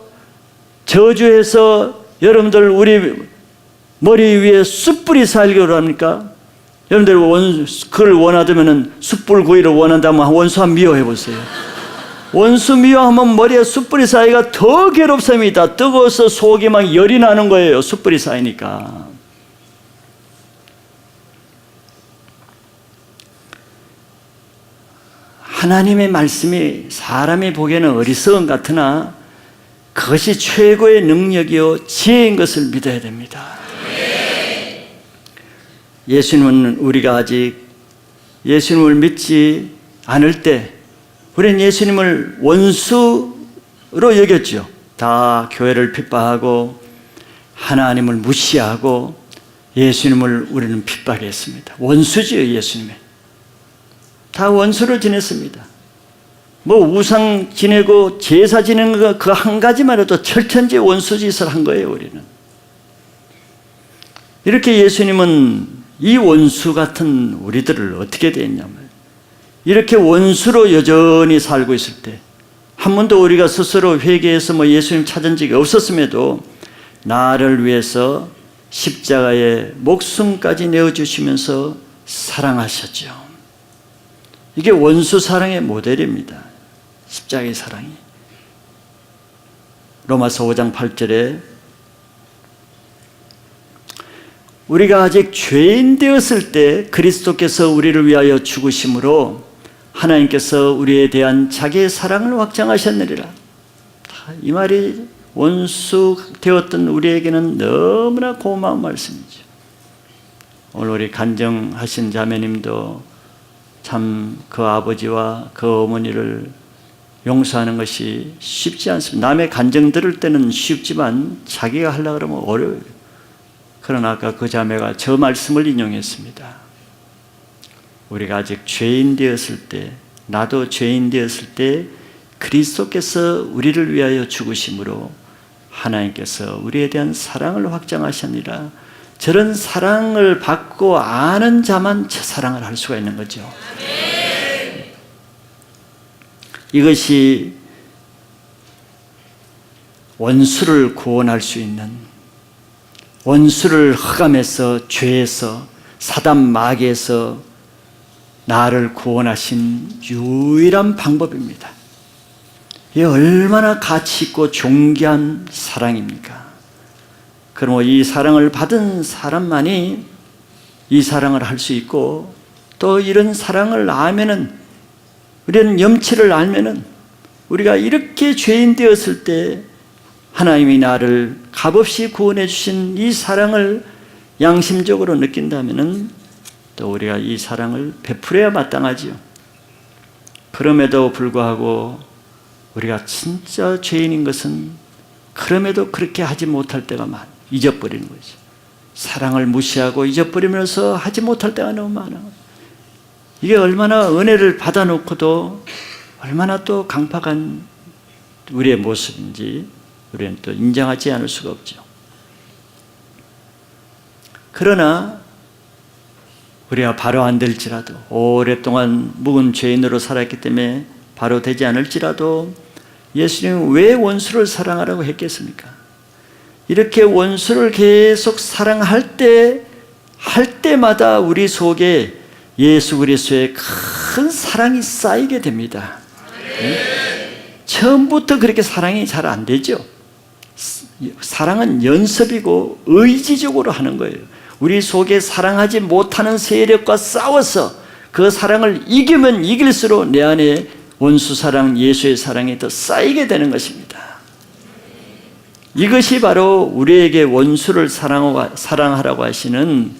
저주해서 여러분들 우리 머리 위에 숯불이 쌓이기로 합니까? 여러분들 그걸 원하다면 숯불 구이를 원한다면 원수 한번 미워해 보세요. 원수 미워하면 머리에 숯불이 쌓이가 더 괴롭습니다. 뜨거워서 속이 막 열이 나는 거예요. 숯불이 쌓이니까. 하나님의 말씀이 사람이 보기에는 어리석은 같으나 그것이 최고의 능력이요 지혜인 것을 믿어야 됩니다. 예수님은 우리가 아직 예수님을 믿지 않을 때 우리는 예수님을 원수로 여겼죠. 다 교회를 핍박하고 하나님을 무시하고 예수님을 우리는 핍박했습니다. 원수지요. 예수님의 다 원수로 지냈습니다. 뭐 우상 지내고 제사 지내는 거 그 한 가지만 해도 철천지 원수짓을 한 거예요. 우리는 이렇게 예수님은 이 원수 같은 우리들을 어떻게 대했냐면 이렇게 원수로 여전히 살고 있을 때 한 번도 우리가 스스로 회개해서 뭐 예수님 찾은 적이 없었음에도 나를 위해서 십자가에 목숨까지 내어주시면서 사랑하셨죠. 이게 원수 사랑의 모델입니다. 십자가의 사랑이. 로마서 5장 8절에 우리가 아직 죄인 되었을 때 그리스도께서 우리를 위하여 죽으심으로 하나님께서 우리에 대한 자기의 사랑을 확정하셨느니라. 이 말이 원수 되었던 우리에게는 너무나 고마운 말씀이죠. 오늘 우리 간증하신 자매님도 참 그 아버지와 그 어머니를 용서하는 것이 쉽지 않습니다. 남의 간증 들을 때는 쉽지만 자기가 하려고 그러면 어려워요. 그러나 아까 그 자매가 저 말씀을 인용했습니다. 우리가 아직 죄인 되었을 때, 나도 죄인 되었을 때 그리스도께서 우리를 위하여 죽으심으로 하나님께서 우리에 대한 사랑을 확정하셨느니라. 저런 사랑을 받고 아는 자만 저 사랑을 할 수가 있는 거죠. 이것이 원수를 구원할 수 있는, 원수를 흑암에서 죄에서 사단 마귀에서 나를 구원하신 유일한 방법입니다. 이게 얼마나 가치 있고 존귀한 사랑입니까? 그럼 이 사랑을 받은 사람만이 이 사랑을 할 수 있고, 또 이런 사랑을 알면은, 우리는 염치를 알면은, 우리가 이렇게 죄인 되었을 때 하나님이 나를 값없이 구원해 주신 이 사랑을 양심적으로 느낀다면은 또 우리가 이 사랑을 베풀어야 마땅하지요. 그럼에도 불구하고 우리가 진짜 죄인인 것은 그럼에도 그렇게 하지 못할 때가 잊어버리는 거죠. 사랑을 무시하고 잊어버리면서 하지 못할 때가 너무 많아요. 이게 얼마나 은혜를 받아놓고도 얼마나 또 강팍한 우리의 모습인지 우리는 또 인정하지 않을 수가 없죠. 그러나 우리가 바로 안 될지라도, 오랫동안 묵은 죄인으로 살았기 때문에 바로 되지 않을지라도 예수님은 왜 원수를 사랑하라고 했겠습니까? 이렇게 원수를 계속 사랑할 때마다 우리 속에 예수 그리스도의 큰 사랑이 쌓이게 됩니다. 처음부터 그렇게 사랑이 잘 안 되죠. 사랑은 연습이고 의지적으로 하는 거예요. 우리 속에 사랑하지 못하는 세력과 싸워서 그 사랑을 이기면 이길수록 내 안에 원수 사랑, 예수의 사랑이 더 쌓이게 되는 것입니다. 이것이 바로 우리에게 원수를 사랑하라고 하시는,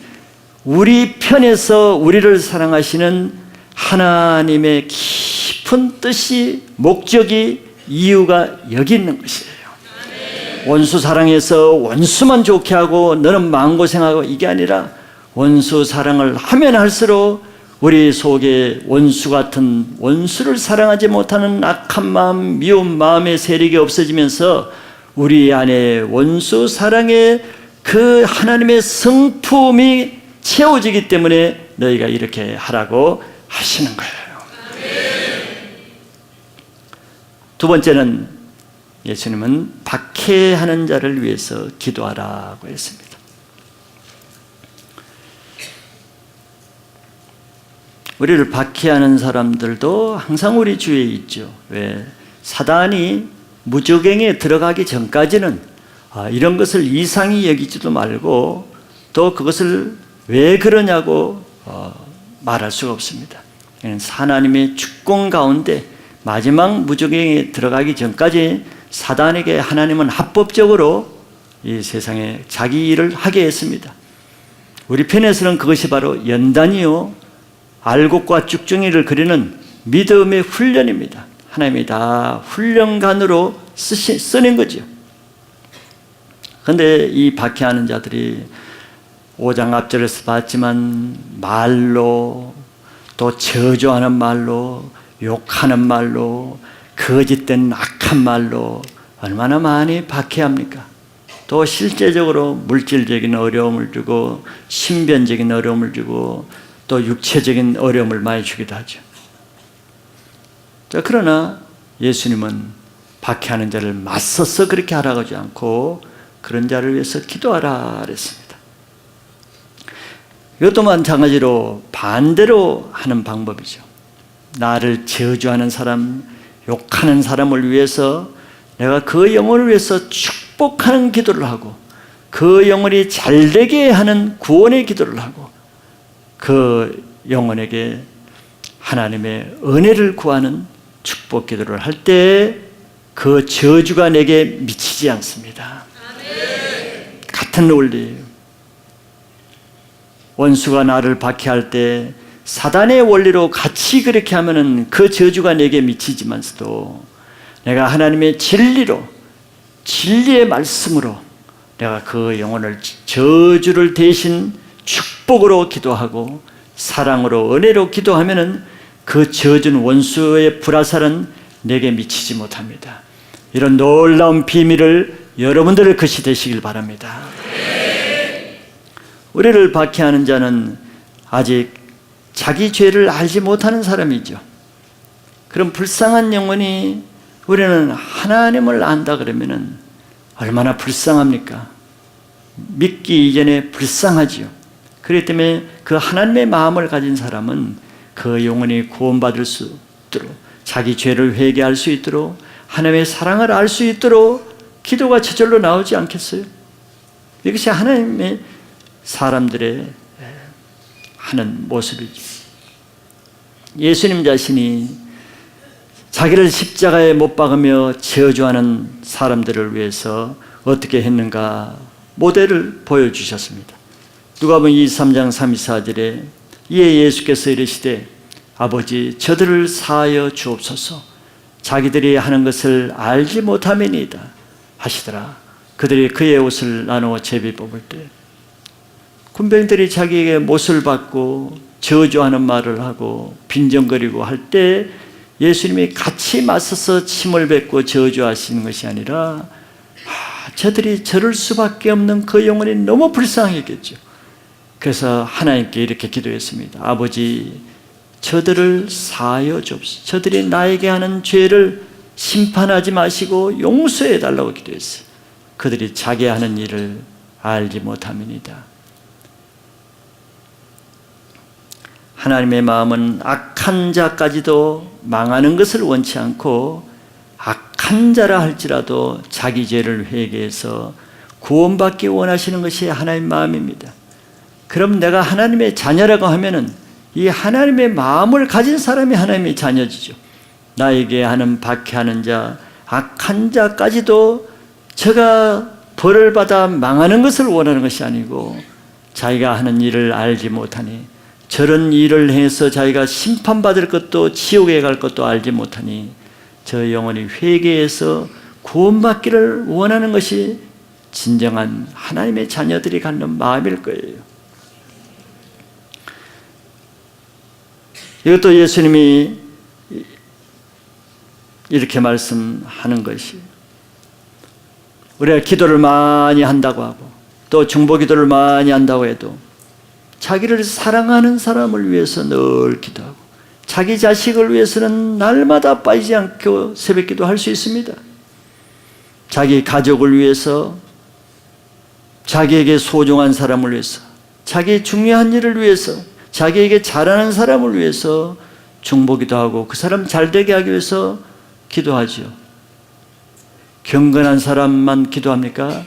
우리 편에서 우리를 사랑하시는 하나님의 깊은 뜻이, 목적이, 이유가 여기 있는 것이에요. 원수 사랑해서 원수만 좋게 하고 너는 마음고생하고, 이게 아니라 원수 사랑을 하면 할수록 우리 속에 원수 같은, 원수를 사랑하지 못하는 악한 마음, 미운 마음의 세력이 없어지면서 우리 안에 원수 사랑의 그 하나님의 성품이 채워지기 때문에 너희가 이렇게 하라고 하시는 거예요. 두 번째는 예수님은 박해하는 자를 위해서 기도하라고 했습니다. 우리를 박해하는 사람들도 항상 우리 주위에 있죠. 왜? 사단이 무저갱에 들어가기 전까지는 이런 것을 이상히 여기지도 말고, 또 그것을 왜 그러냐고 말할 수가 없습니다. 하나님의 주권 가운데 마지막 무저갱에 들어가기 전까지 사단에게 하나님은 합법적으로 이 세상에 자기 일을 하게 했습니다. 우리 편에서는 그것이 바로 연단이요, 알곡과 쭉정이를 그리는 믿음의 훈련입니다. 하나님이 다 훈련관으로 쓰는 거죠. 그런데 이 박해하는 자들이 5장 앞절에서 봤지만 말로, 또 저주하는 말로, 욕하는 말로, 거짓된 악한 말로 얼마나 많이 박해합니까? 또 실제적으로 물질적인 어려움을 주고, 신변적인 어려움을 주고, 또 육체적인 어려움을 많이 주기도 하죠. 자, 그러나 예수님은 박해하는 자를 맞서서 그렇게 하라고 하지 않고 그런 자를 위해서 기도하라 그랬습니다. 이것도 마찬가지로 반대로 하는 방법이죠. 나를 저주하는 사람, 욕하는 사람을 위해서 내가 그 영혼을 위해서 축복하는 기도를 하고, 그 영혼이 잘되게 하는 구원의 기도를 하고, 그 영혼에게 하나님의 은혜를 구하는 축복 기도를 할 때 그 저주가 내게 미치지 않습니다. 같은 논리예요. 원수가 나를 박해할 때 사단의 원리로 같이 그렇게 하면은 그 저주가 내게 미치지만서도, 내가 하나님의 진리로, 진리의 말씀으로 내가 그 영혼을 저주를 대신 축복으로 기도하고 사랑으로, 은혜로 기도하면은 그 저주는, 원수의 불화살은 내게 미치지 못합니다. 이런 놀라운 비밀을 여러분들의 것이 되시길 바랍니다. 우리를 박해하는 자는 아직 자기 죄를 알지 못하는 사람이죠. 그럼 불쌍한 영혼이, 우리는 하나님을 안다 그러면은 얼마나 불쌍합니까? 믿기 이전에 불쌍하지요. 그렇기 때문에 그 하나님의 마음을 가진 사람은 그 영혼이 구원받을 수 있도록, 자기 죄를 회개할 수 있도록, 하나님의 사랑을 알 수 있도록 기도가 저절로 나오지 않겠어요? 이것이 하나님의 사람들의 하는 모습이죠. 예수님 자신이 자기를 십자가에 못 박으며 저주하는 사람들을 위해서 어떻게 했는가 모델을 보여주셨습니다. 누가복음 23장 34절에 이에 예수께서 이르시되 아버지 저들을 사하여 주옵소서, 자기들이 하는 것을 알지 못함이니이다 하시더라. 그들이 그의 옷을 나누어 제비 뽑을 때 군병들이 자기에게 못을 받고 저주하는 말을 하고 빈정거리고 할 때 예수님이 같이 맞서서 침을 뱉고 저주하시는 것이 아니라 저들이 저럴 수밖에 없는 그 영혼이 너무 불쌍했겠죠. 그래서 하나님께 이렇게 기도했습니다. 아버지, 저들을 사하여 주옵소서. 저들이 나에게 하는 죄를 심판하지 마시고 용서해 달라고 기도했어요. 그들이 자기 하는 일을 알지 못함이니이다. 하나님의 마음은 악한 자까지도 망하는 것을 원치 않고 악한 자라 할지라도 자기 죄를 회개해서 구원받기 원하시는 것이 하나님의 마음입니다. 그럼 내가 하나님의 자녀라고 하면은 이 하나님의 마음을 가진 사람이 하나님의 자녀지죠. 나에게 하는 박해하는 자, 악한 자까지도 저가 벌을 받아 망하는 것을 원하는 것이 아니고 자기가 하는 일을 알지 못하니 저런 일을 해서 자기가 심판받을 것도 지옥에 갈 것도 알지 못하니 저 영혼이 회개해서 구원받기를 원하는 것이 진정한 하나님의 자녀들이 갖는 마음일 거예요. 이것도 예수님이 이렇게 말씀하는 것이, 우리가 기도를 많이 한다고 하고 또 중보기도를 많이 한다고 해도 자기를 사랑하는 사람을 위해서 늘 기도하고 자기 자식을 위해서는 날마다 빠지지 않고 새벽기도 할 수 있습니다. 자기 가족을 위해서, 자기에게 소중한 사람을 위해서, 자기 중요한 일을 위해서, 자기에게 잘하는 사람을 위해서 중보기도 하고 그 사람 잘되게 하기 위해서 기도하죠. 경건한 사람만 기도합니까?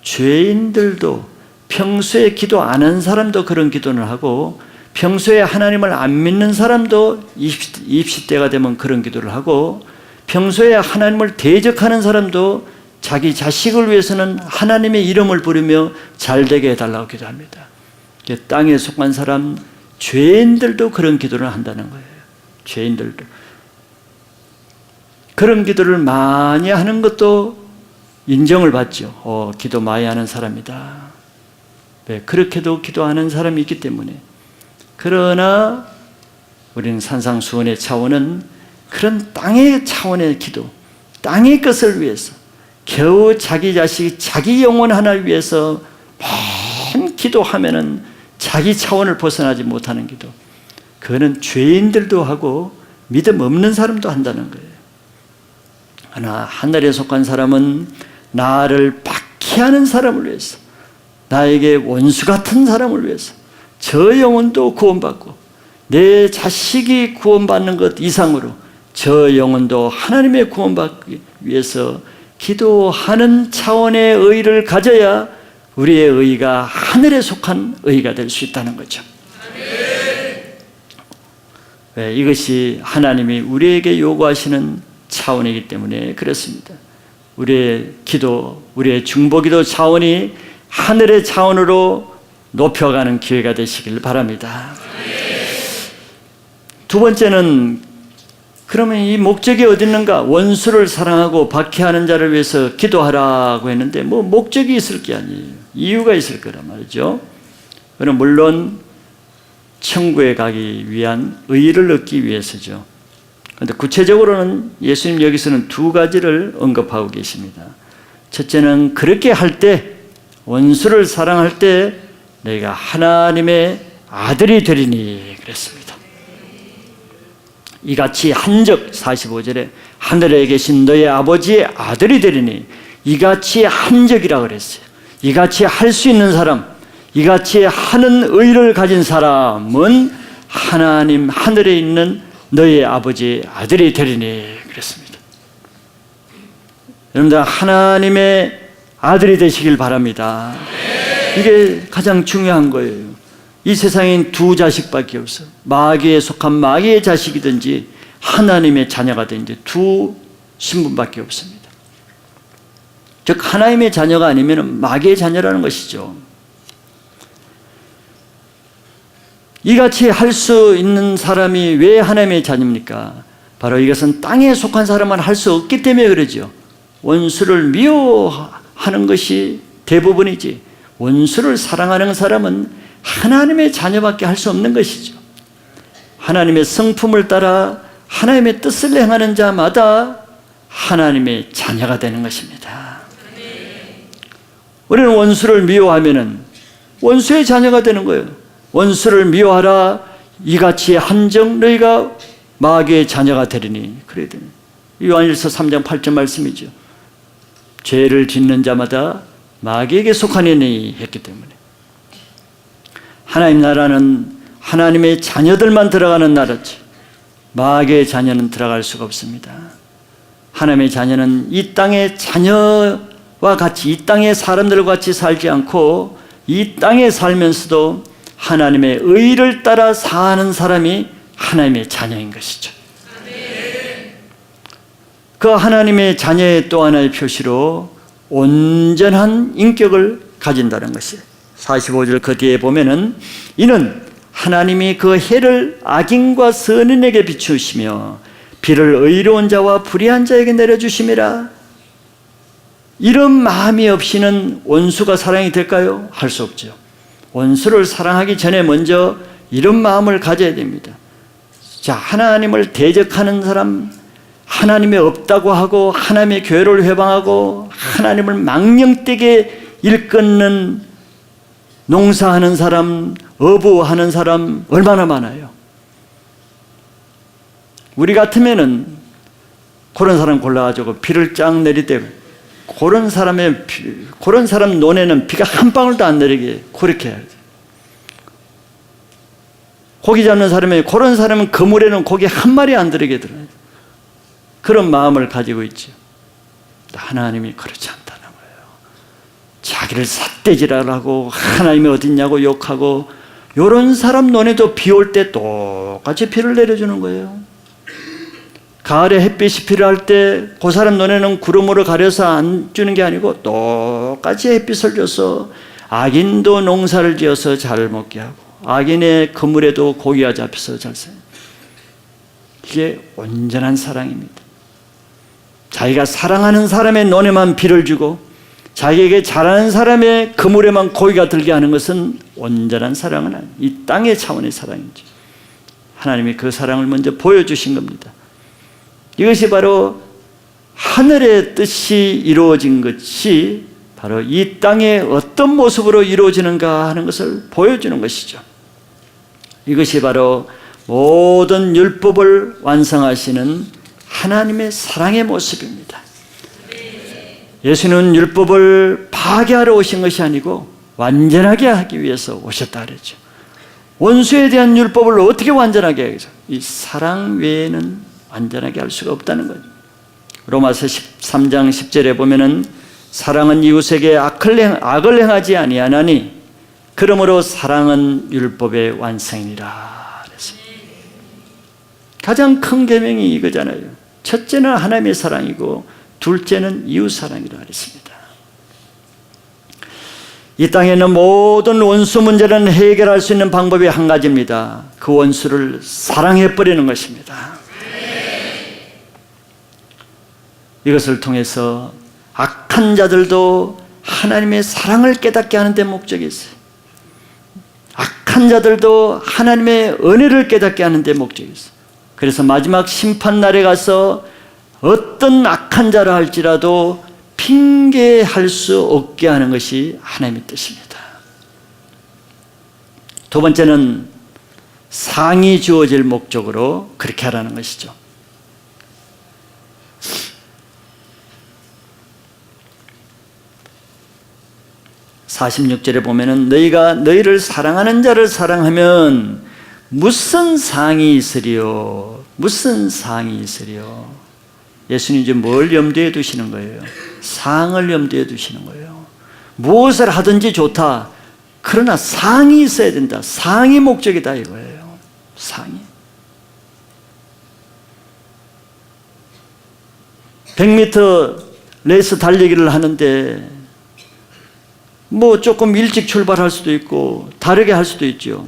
죄인들도, 평소에 기도 안 한 사람도 그런 기도를 하고 평소에 하나님을 안 믿는 사람도 입시 때가 되면 그런 기도를 하고 평소에 하나님을 대적하는 사람도 자기 자식을 위해서는 하나님의 이름을 부르며 잘되게 해달라고 기도합니다. 땅에 속한 사람, 죄인들도 그런 기도를 한다는 거예요. 죄인들도. 그런 기도를 많이 하는 것도 인정을 받죠. 기도 많이 하는 사람이다. 네, 그렇게도 기도하는 사람이 있기 때문에. 그러나 우리는 산상수훈의 차원은 그런 땅의 차원의 기도, 땅의 것을 위해서 겨우 자기 자식, 자기 영혼 하나를 위해서 맨 기도하면은 자기 차원을 벗어나지 못하는 기도, 그거는 죄인들도 하고 믿음 없는 사람도 한다는 거예요. 그러나 하늘에 속한 사람은 나를 박해하는 사람을 위해서, 나에게 원수 같은 사람을 위해서 저 영혼도 구원받고 내 자식이 구원받는 것 이상으로 저 영혼도 하나님의 구원받기 위해서 기도하는 차원의 의의를 가져야 우리의 의의가 하늘에 속한 의의가 될 수 있다는 거죠. 네, 이것이 하나님이 우리에게 요구하시는 차원이기 때문에 그렇습니다. 우리의 기도, 우리의 중보기도 차원이 하늘의 차원으로 높여가는 기회가 되시길 바랍니다. 두 번째는, 그러면 이 목적이 어디 있는가? 원수를 사랑하고 박해하는 자를 위해서 기도하라고 했는데 목적이 있을 게 아니에요. 이유가 있을 거란 말이죠. 그럼 물론 천국에 가기 위한 의의를 얻기 위해서죠. 그런데 구체적으로는 예수님 여기서는 두 가지를 언급하고 계십니다. 첫째는 그렇게 할 때, 원수를 사랑할 때 너희가 하나님의 아들이 되리니 그랬습니다. 이같이 한적, 45절에 하늘에 계신 너희 아버지의 아들이 되리니, 이같이 한적이라 그랬어요. 이같이 할 수 있는 사람, 이같이 하는 의를 가진 사람은 하나님 하늘에 있는 너희 아버지의 아들이 되리니 그랬습니다. 여러분들 하나님의 아들이 되시길 바랍니다. 이게 가장 중요한 거예요. 이 세상엔 두 자식밖에 없어요. 마귀에 속한 마귀의 자식이든지 하나님의 자녀가 되는지 두 신분밖에 없습니다. 즉 하나님의 자녀가 아니면 마귀의 자녀라는 것이죠. 이같이 할 수 있는 사람이 왜 하나님의 자녀입니까? 바로 이것은 땅에 속한 사람은 할 수 없기 때문에 그러죠. 원수를 미워하는 것이 대부분이지 원수를 사랑하는 사람은 하나님의 자녀밖에 할 수 없는 것이죠. 하나님의 성품을 따라 하나님의 뜻을 행하는 자마다 하나님의 자녀가 되는 것입니다. 우리는 원수를 미워하면은 원수의 자녀가 되는 거예요. 원수를 미워하라 이같이 한정 너희가 마귀의 자녀가 되리니. 그래야 되니. 요한일서 3장 8절 말씀이죠. 죄를 짓는 자마다 마귀에게 속하니니 했기 때문에. 하나님 나라는 하나님의 자녀들만 들어가는 나라지 마귀의 자녀는 들어갈 수가 없습니다. 하나님의 자녀는 이 땅의 자녀와 같이 이 땅의 사람들과 같이 살지 않고 이 땅에 살면서도 하나님의 의를 따라 사는 사람이 하나님의 자녀인 것이죠. 그 하나님의 자녀의 또 하나의 표시로 온전한 인격을 가진다는 것이에요. 45절 그 뒤에 보면은 이는 하나님이 그 해를 악인과 선인에게 비추시며 비를 의로운 자와 불의한 자에게 내려주심이라. 이런 마음이 없이는 원수가 사랑이 될까요? 할 수 없죠. 원수를 사랑하기 전에 먼저 이런 마음을 가져야 됩니다. 자, 하나님을 대적하는 사람, 하나님이 없다고 하고 하나님의 교회를 회방하고 하나님을 망령되게 일컫는 농사하는 사람, 어부하는 사람 얼마나 많아요. 우리 같으면은 그런 사람 골라가지고 비를 쫙 내리대 그런 사람 논에는 비가 한 방울도 안 내리게 그렇게 해야지. 고기 잡는 사람이 그런 사람은 그물에는 고기 한 마리 안 들이게 들어요. 그런 마음을 가지고 있죠. 하나님이 그렇지 않다는 거예요. 자기를 삿대질하라고 하나님이 어딨냐고 욕하고 이런 사람 논에도 비 올 때 똑같이 비를 내려주는 거예요. 가을에 햇빛이 필요할 때 그 사람 논에는 구름으로 가려서 안 주는 게 아니고 똑같이 햇빛을 줘서 악인도 농사를 지어서 잘 먹게 하고 악인의 그물에도 고기가 잡혀서 잘 살아요. 이게 온전한 사랑입니다. 자기가 사랑하는 사람의 논에만 비를 주고 자기에게 잘하는 사람의 그물에만 고기가 들게 하는 것은 온전한 사랑은 아니에요. 이 땅의 차원의 사랑이죠. 하나님이 그 사랑을 먼저 보여주신 겁니다. 이것이 바로 하늘의 뜻이 이루어진 것이 바로 이 땅에 어떤 모습으로 이루어지는가 하는 것을 보여주는 것이죠. 이것이 바로 모든 율법을 완성하시는 하나님의 사랑의 모습입니다. 예수는 율법을 파괴하러 오신 것이 아니고 완전하게 하기 위해서 오셨다 그랬죠. 원수에 대한 율법을 어떻게 완전하게 하겠어요? 이 사랑 외에는 완전하게 할 수가 없다는 거죠. 로마서 13장 10절에 보면은 사랑은 이웃에게 악을 행하지 아니하나니 그러므로 사랑은 율법의 완성이니라 그랬습니다. 가장 큰 계명이 이거잖아요. 첫째는 하나님의 사랑이고 둘째는 이웃 사랑이라 그랬습니다. 이 땅에는 모든 원수 문제를 해결할 수 있는 방법이 한 가지입니다. 그 원수를 사랑해버리는 것입니다. 이것을 통해서 악한 자들도 하나님의 사랑을 깨닫게 하는 데 목적이 있어요. 악한 자들도 하나님의 은혜를 깨닫게 하는 데 목적이 있어요. 그래서 마지막 심판날에 가서 어떤 악한 자라 할지라도 핑계할 수 없게 하는 것이 하나님의 뜻입니다. 두 번째는 상이 주어질 목적으로 그렇게 하라는 것이죠. 46절에 보면은 너희가 너희를 사랑하는 자를 사랑하면 무슨 상이 있으리요? 무슨 상이 있으리요? 예수님 이제 뭘 염두에 두시는 거예요? 상을 염두에 두시는 거예요. 무엇을 하든지 좋다. 그러나 상이 있어야 된다. 상이 목적이다 이거예요. 상이. 100m 레이스 달리기를 하는데 뭐 조금 일찍 출발할 수도 있고 다르게 할 수도 있죠.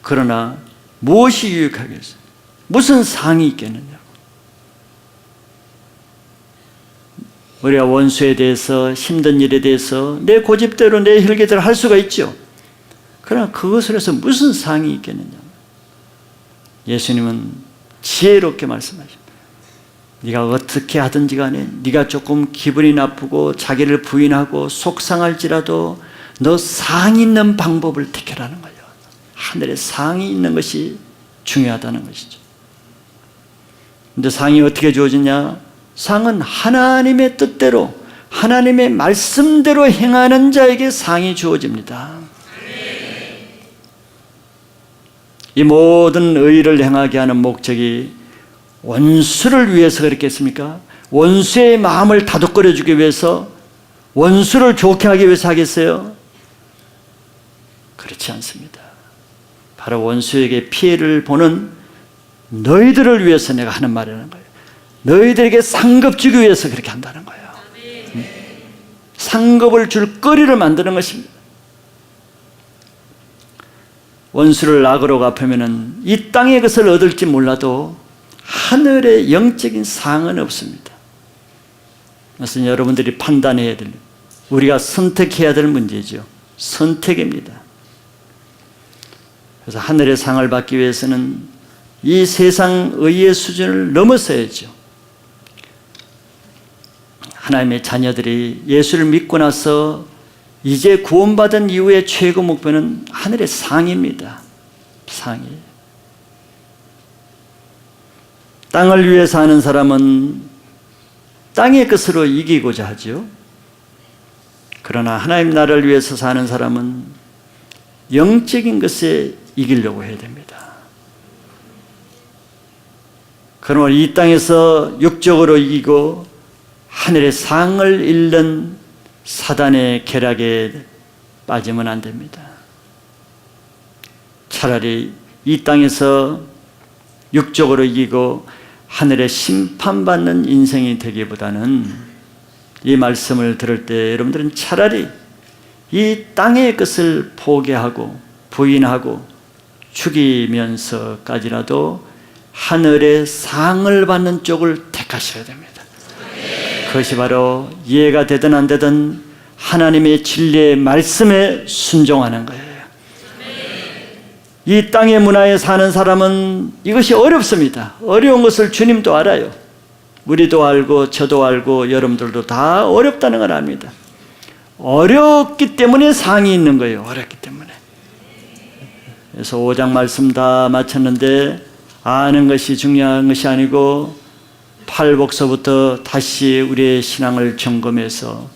그러나 무엇이 유익하겠어요? 무슨 상이 있겠느냐고. 우리가 원수에 대해서 힘든 일에 대해서 내 고집대로 내 혈기대로 할 수가 있죠. 그러나 그것을 해서 무슨 상이 있겠느냐. 예수님은 지혜롭게 말씀하십니다. 네가 어떻게 하든지 간에 네가 조금 기분이 나쁘고 자기를 부인하고 속상할지라도 너 상이 있는 방법을 택하라는 거예요. 하늘에 상이 있는 것이 중요하다는 것이죠. 근데 상이 어떻게 주어지냐? 상은 하나님의 뜻대로 하나님의 말씀대로 행하는 자에게 상이 주어집니다. 이 모든 의를 행하게 하는 목적이 원수를 위해서 그랬겠습니까? 원수의 마음을 다독거려 주기 위해서, 원수를 좋게 하기 위해서 하겠어요? 그렇지 않습니다. 바로 원수에게 피해를 보는 너희들을 위해서 내가 하는 말이라는 거예요. 너희들에게 상급 주기 위해서 그렇게 한다는 거예요. 상급을 줄 거리를 만드는 것입니다. 원수를 악으로 갚으면 이 땅의 것을 얻을지 몰라도 하늘의 영적인 상은 없습니다. 그래서 여러분들이 판단해야 될, 우리가 선택해야 될 문제죠. 선택입니다. 그래서 하늘의 상을 받기 위해서는 이 세상 의의 수준을 넘어서야죠. 하나님의 자녀들이 예수를 믿고 나서 이제 구원받은 이후의 최고 목표는 하늘의 상입니다. 상이. 땅을 위해 사는 사람은 땅의 것으로 이기고자 하죠. 그러나 하나님 나라를 위해서 사는 사람은 영적인 것에 이기려고 해야 됩니다. 그러므로 이 땅에서 육적으로 이기고 하늘의 상을 잃는 사단의 계략에 빠지면 안 됩니다. 차라리 이 땅에서 육적으로 이기고 하늘의 심판받는 인생이 되기보다는 이 말씀을 들을 때 여러분들은 차라리 이 땅의 것을 포기하고 부인하고 죽이면서까지라도 하늘의 상을 받는 쪽을 택하셔야 됩니다. 그것이 바로 이해가 되든 안 되든 하나님의 진리의 말씀에 순종하는 거예요. 이 땅의 문화에 사는 사람은 이것이 어렵습니다. 어려운 것을 주님도 알아요. 우리도 알고 저도 알고 여러분들도 다 어렵다는 걸 압니다. 어렵기 때문에 상이 있는 거예요. 어렵기 때문에. 그래서 5장 말씀 다 마쳤는데 아는 것이 중요한 것이 아니고 8복서부터 다시 우리의 신앙을 점검해서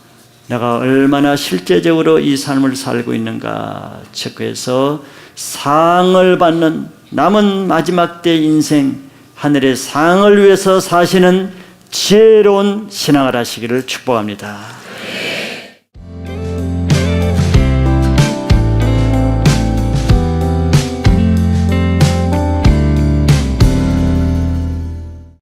내가 얼마나 실제적으로 이 삶을 살고 있는가 체크해서 상을 받는 남은 마지막 때 인생 하늘의 상을 위해서 사시는 지혜로운 신앙을 하시기를 축복합니다.